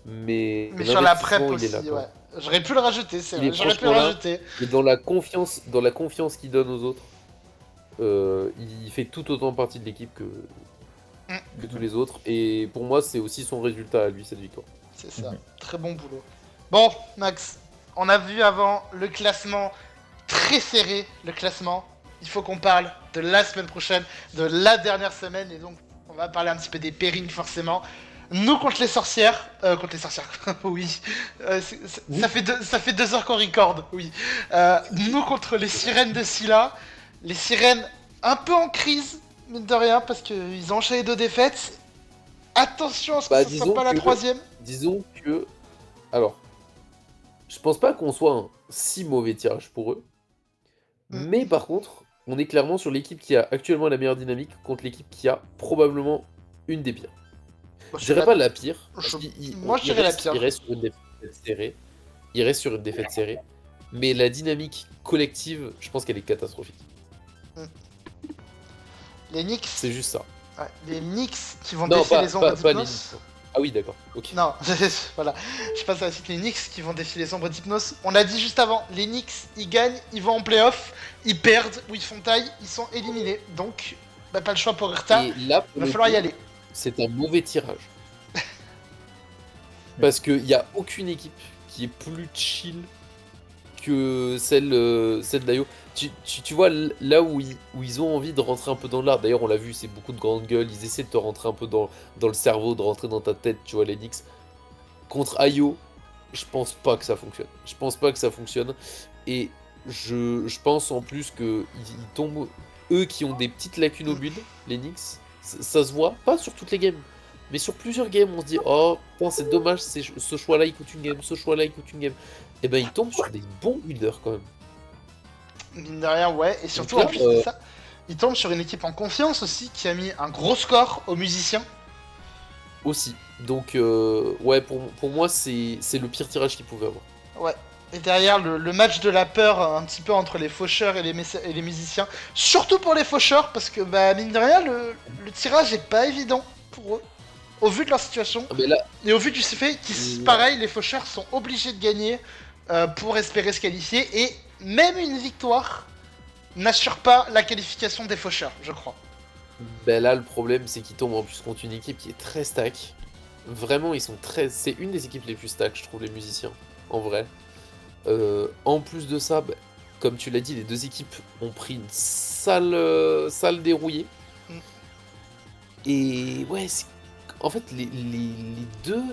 Mais sur la prep aussi, ouais. J'aurais pu le rajouter, c'est vrai. J'aurais pu le rajouter. Et dans la confiance qu'il donne aux autres, il fait tout autant partie de l'équipe que tous les autres. Et pour moi, c'est aussi son résultat à lui, cette victoire. C'est ça. Très bon boulot. Bon, Max, on a vu avant le classement très serré, le classement. Il faut qu'on parle de la semaine prochaine, de la dernière semaine, et donc on va parler un petit peu des pairings forcément. Nous contre les sorcières, oui. Ça fait 2 heures qu'on record, oui. Nous contre les sirènes de Scylla, les sirènes un peu en crise, mine de rien, parce qu'ils ont enchaîné 2 défaites. Attention à ce que ce soit pas la 3ème. Disons que, alors, pense pas qu'on soit un si mauvais tirage pour eux. Mm. Mais par contre, on est clairement sur l'équipe qui a actuellement la meilleure dynamique contre l'équipe qui a probablement une des pires. Je dirais pas la pire. Moi, je dirais la pire. Il reste sur une défaite serrée. Il reste sur une défaite serrée. Mais la dynamique collective, je pense qu'elle est catastrophique. Les Knicks. C'est juste ça. Ouais, les Knicks qui vont Non, défier pas les ombres les d'hypnose. Knicks. Ah oui, d'accord. Ok. Non, voilà. Je passe à la suite. Les Knicks qui vont défier les ombres d'hypnose. On l'a dit juste avant. Les Knicks, ils gagnent, ils vont en playoff, ils perdent ou ils font taille, ils sont éliminés. Donc, bah, pas le choix pour Urta. Et là, Il va falloir y aller. c'est un mauvais tirage. Parce qu'il n'y a aucune équipe qui est plus chill que celle d'Ayo. Tu vois, là où ils ont envie de rentrer un peu dans l'art, d'ailleurs on l'a vu, c'est beaucoup de grandes gueules, ils essaient de te rentrer un peu dans le cerveau, de rentrer dans ta tête, tu vois, les Knicks. Contre Ayo, je pense pas que ça fonctionne. Je pense pas que ça fonctionne. Et je pense en plus que ils tombent, eux qui ont des petites lacunes au build, les Knicks, ça se voit, pas sur toutes les games. Mais sur plusieurs games, on se dit, oh, putain, c'est dommage, ce choix-là, il coûte une game, ce choix-là, il coûte une game. Et ben, ils tombent sur des bons builders, quand même. Mine de rien, ouais. Et surtout, Donc là, en plus de ça, ils tombent sur une équipe en confiance aussi qui a mis un gros score aux musiciens. Aussi. Donc, ouais, pour moi, c'est le pire tirage qu'ils pouvaient avoir. Ouais. Et derrière, le match de la peur un petit peu entre les faucheurs et les musiciens. Surtout pour les faucheurs, parce que, bah, mine de rien, le tirage est pas évident pour eux. Au vu de leur situation, Ah, mais là, et au vu du fait qu'ils, pareil, les faucheurs sont obligés de gagner pour espérer se qualifier, et même une victoire n'assure pas la qualification des faucheurs, je crois. ben là, le problème, c'est qu'ils tombent en plus contre une équipe qui est très stack. Vraiment, ils sont très. C'est une des équipes les plus stack, je trouve, les musiciens, en vrai. En plus de ça, bah, comme tu l'as dit, les deux équipes ont pris une sale dérouillée. Mm. Et ouais, en fait, les deux.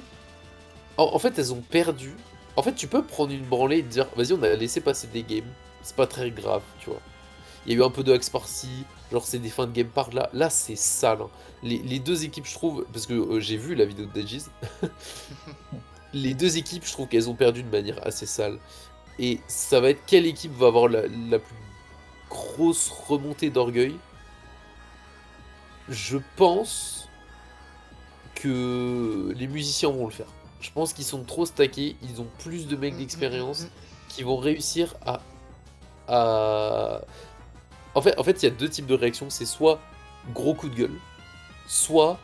En fait, elles ont perdu. En fait, tu peux prendre une branlée et te dire, vas-y, on a laissé passer des games. C'est pas très grave, tu vois. Il y a eu un peu de hacks par-ci, genre c'est des fins de game par-là. Là, c'est sale. Hein. Les deux équipes, je trouve, parce que j'ai vu la vidéo de Dajiz, les deux équipes, je trouve qu'elles ont perdu de manière assez sale. Et ça va être quelle équipe va avoir la plus grosse remontée d'orgueil. Je pense que les musiciens vont le faire. Je pense qu'ils sont trop stackés, ils ont plus de mecs d'expérience qui vont réussir à... En fait, il y a deux types de réactions. C'est soit gros coup de gueule, soit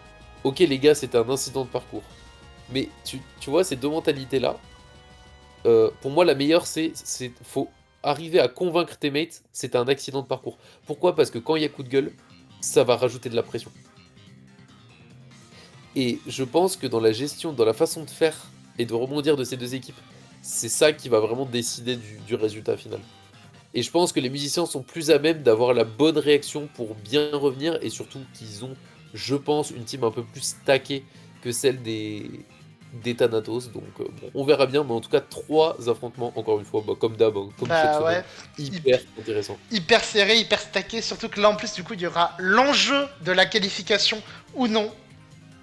ok les gars, c'était un incident de parcours. Mais tu vois, ces deux mentalités-là, pour moi, la meilleure, c'est faut arriver à convaincre tes mates, c'est un accident de parcours. Pourquoi? Parce que quand il y a coup de gueule, ça va rajouter de la pression. Et je pense que dans la gestion, dans la façon de faire et de rebondir de ces deux équipes, c'est ça qui va vraiment décider du résultat final. Et je pense que les musiciens sont plus à même d'avoir la bonne réaction pour bien revenir, et surtout qu'ils ont, je pense, une team un peu plus stackée que celle des Thanatos. Donc bon, on verra bien, mais en tout cas 3 affrontements, encore une fois, bah, comme d'hab, hein, comme chaque semaine, hyper intéressant. Hyper serré, hyper stacké, surtout que là en plus du coup il y aura l'enjeu de la qualification ou non.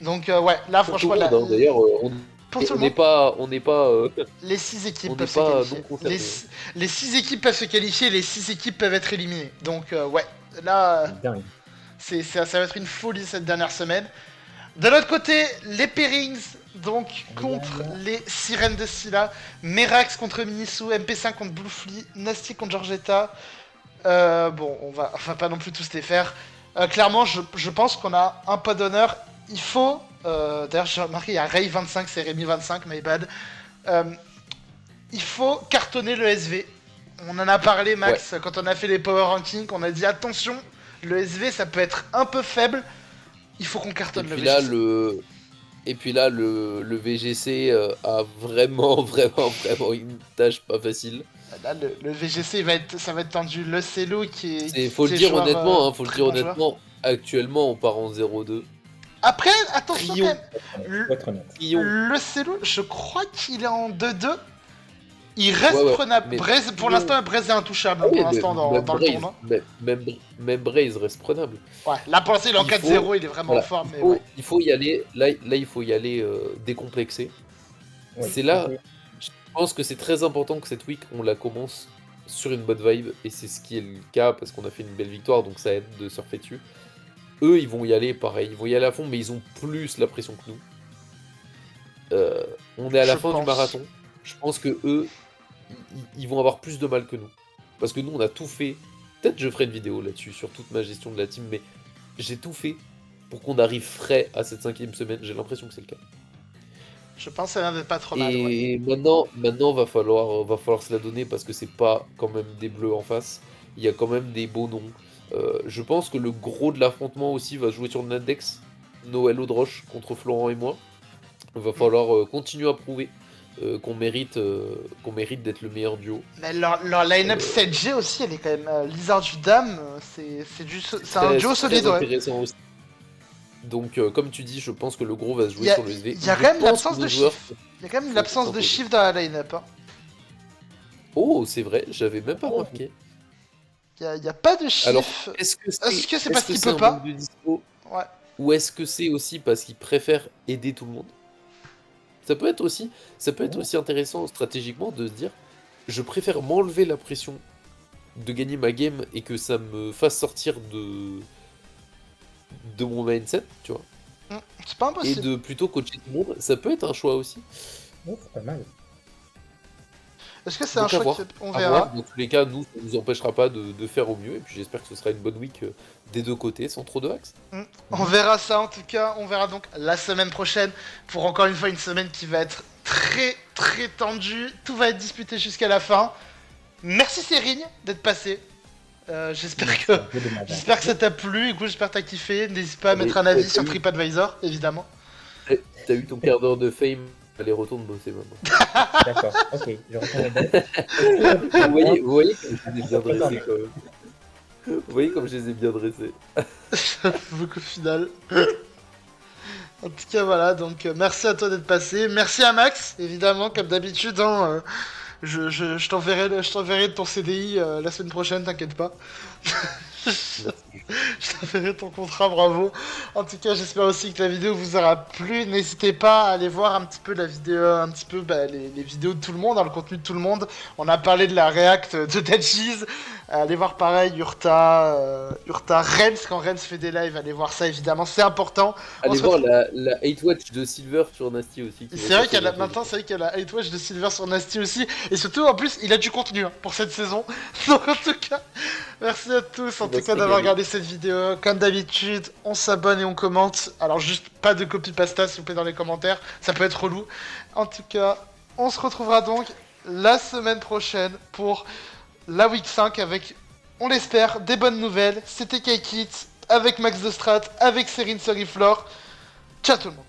Donc ouais, là Pour franchement, tout le monde, hein. D'ailleurs, on n'est pas, les 6 équipes on peuvent n'est se pas qualifier. non concernés. Les 6 équipes peuvent se qualifier, les 6 équipes peuvent être éliminées. Donc ouais, là Dingue. ça va être une folie cette dernière semaine. De l'autre côté, les pairings donc contre les Sirènes de Scylla, Merax contre Minisu, MP5 contre Bluefly, Nasty contre Georgetta. Bon, on va pas non plus tous les faire. Clairement, je pense qu'on a un pas d'honneur. Il faut, d'ailleurs j'ai remarqué, il y a Ray25, c'est Rémi 25, my bad. Il faut cartonner le SV. On en a parlé, Max, quand on a fait les power rankings. On a dit attention, le SV ça peut être un peu faible. Il faut qu'on cartonne le VGC. Et puis là, le VGC a vraiment une tâche pas facile. Là, le VGC ça va être tendu. Le Celo qui est. Faut le dire honnêtement, actuellement on part en 0-2. Après, attention Trion. quand même. Le Celo, je crois qu'il est en 2-2. Il reste prenable. Braze, pour l'instant, Braze est intouchable pour l'instant dans le tournoi. Même Braze reste prenable. Ouais, là pour l'instant il est en 4-0, il est vraiment en forme. Il faut y aller, là il faut y aller décomplexé. Ouais, c'est là, pense que c'est très important que cette week, on la commence sur une bonne vibe, et c'est ce qui est le cas, parce qu'on a fait une belle victoire, donc ça aide de surfer dessus. Eux, ils vont y aller pareil, ils vont y aller à fond, mais ils ont plus la pression que nous. On est à la Je fin du pense. marathon. Je pense que eux, ils vont avoir plus de mal que nous. Parce que nous, on a tout fait. Peut-être je ferai une vidéo là-dessus, sur toute ma gestion de la team, mais j'ai tout fait pour qu'on arrive frais à cette 5e semaine. J'ai l'impression que c'est le cas. Je pense que ça vient d'être pas trop mal, ouais. Et maintenant va falloir se la donner parce que c'est pas quand même des bleus en face. Il y a quand même des beaux noms. Je pense que le gros de l'affrontement aussi va jouer sur le Nadex. Noël Audroche contre Florent et moi. Il va falloir continuer à prouver qu'on mérite d'être le meilleur duo. Mais leur line-up 7G aussi, elle est quand même. Lizard du Dame, c'est un duo C'est solide, très ouais. intéressant aussi. Donc, comme tu dis, je pense que le gros va se jouer Il y a- sur le SV. il y a Je quand même pense l'absence que de nos joueurs- chiffres. Il y a quand même faut l'absence de s'imposer. chiffres dans la line-up. Hein. Oh, c'est vrai, j'avais même pas Oh. remarqué. Il y a pas de chiffres. Alors, est-ce que Est-ce que c'est parce qu'il c'est peut un pas manque de dispo Ouais. ou est-ce que c'est aussi parce qu'il préfère aider tout le monde? Ça peut être aussi intéressant stratégiquement de se dire, je préfère m'enlever la pression de gagner ma game et que ça me fasse sortir de mon mindset, tu vois, C'est pas et impossible. de plutôt coacher tout le monde. Ça peut être un choix aussi. Ouais, c'est pas mal. Est-ce que c'est un Donc, à choix voir. qu'on À verra voir. Dans tous les cas, nous, ça nous empêchera pas de faire au mieux. Et puis j'espère que ce sera une bonne week des deux côtés, sans trop de hacks. On verra ça en tout cas, on verra donc la semaine prochaine pour encore une fois une semaine qui va être très très tendue. Tout va être disputé jusqu'à la fin. Merci Cérigne d'être passé. J'espère que ça t'a plu. Écoute, j'espère que t'as kiffé. N'hésite pas à mettre un avis sur TripAdvisor, évidemment. T'as eu ton quart d'heure de fame. Allez, retourne bosser maintenant. D'accord, ok, je retourne au bête. Vous voyez comme je les ai bien dressés quand même. Vous voyez comme je les ai bien dressés. Beaucoup au final. En tout cas, voilà. Donc, merci à toi d'être passé. Merci à Max, évidemment, comme d'habitude. Hein, je t'enverrai ton CDI la semaine prochaine, t'inquiète pas. Je t'enverrai ton contrat, bravo. En tout cas, j'espère aussi que la vidéo vous aura plu. N'hésitez pas à aller voir un petit peu la vidéo, un petit peu les vidéos de tout le monde, hein, le contenu de tout le monde. On a parlé de la React de Dead Cheese. Allez voir pareil, Urta, Renz, quand Renz fait des lives, allez voir ça évidemment, c'est important. Allez voir la 8-watch de Silver sur Nasty aussi. C'est vrai qu'elle a maintenant, c'est vrai qu'elle a 8-watch de Silver sur Nasty aussi. Et surtout, en plus, il a du contenu hein, pour cette saison. Donc en tout cas, merci à tous en tout cas d'avoir regardé cette vidéo. Comme d'habitude, on s'abonne et on commente. Alors juste pas de copy-pasta s'il vous plaît dans les commentaires, ça peut être relou. En tout cas, on se retrouvera donc la semaine prochaine pour la week 5 avec, on l'espère, des bonnes nouvelles. C'était Kaikit avec Max de Strat, avec Serine Soriflore. Ciao tout le monde.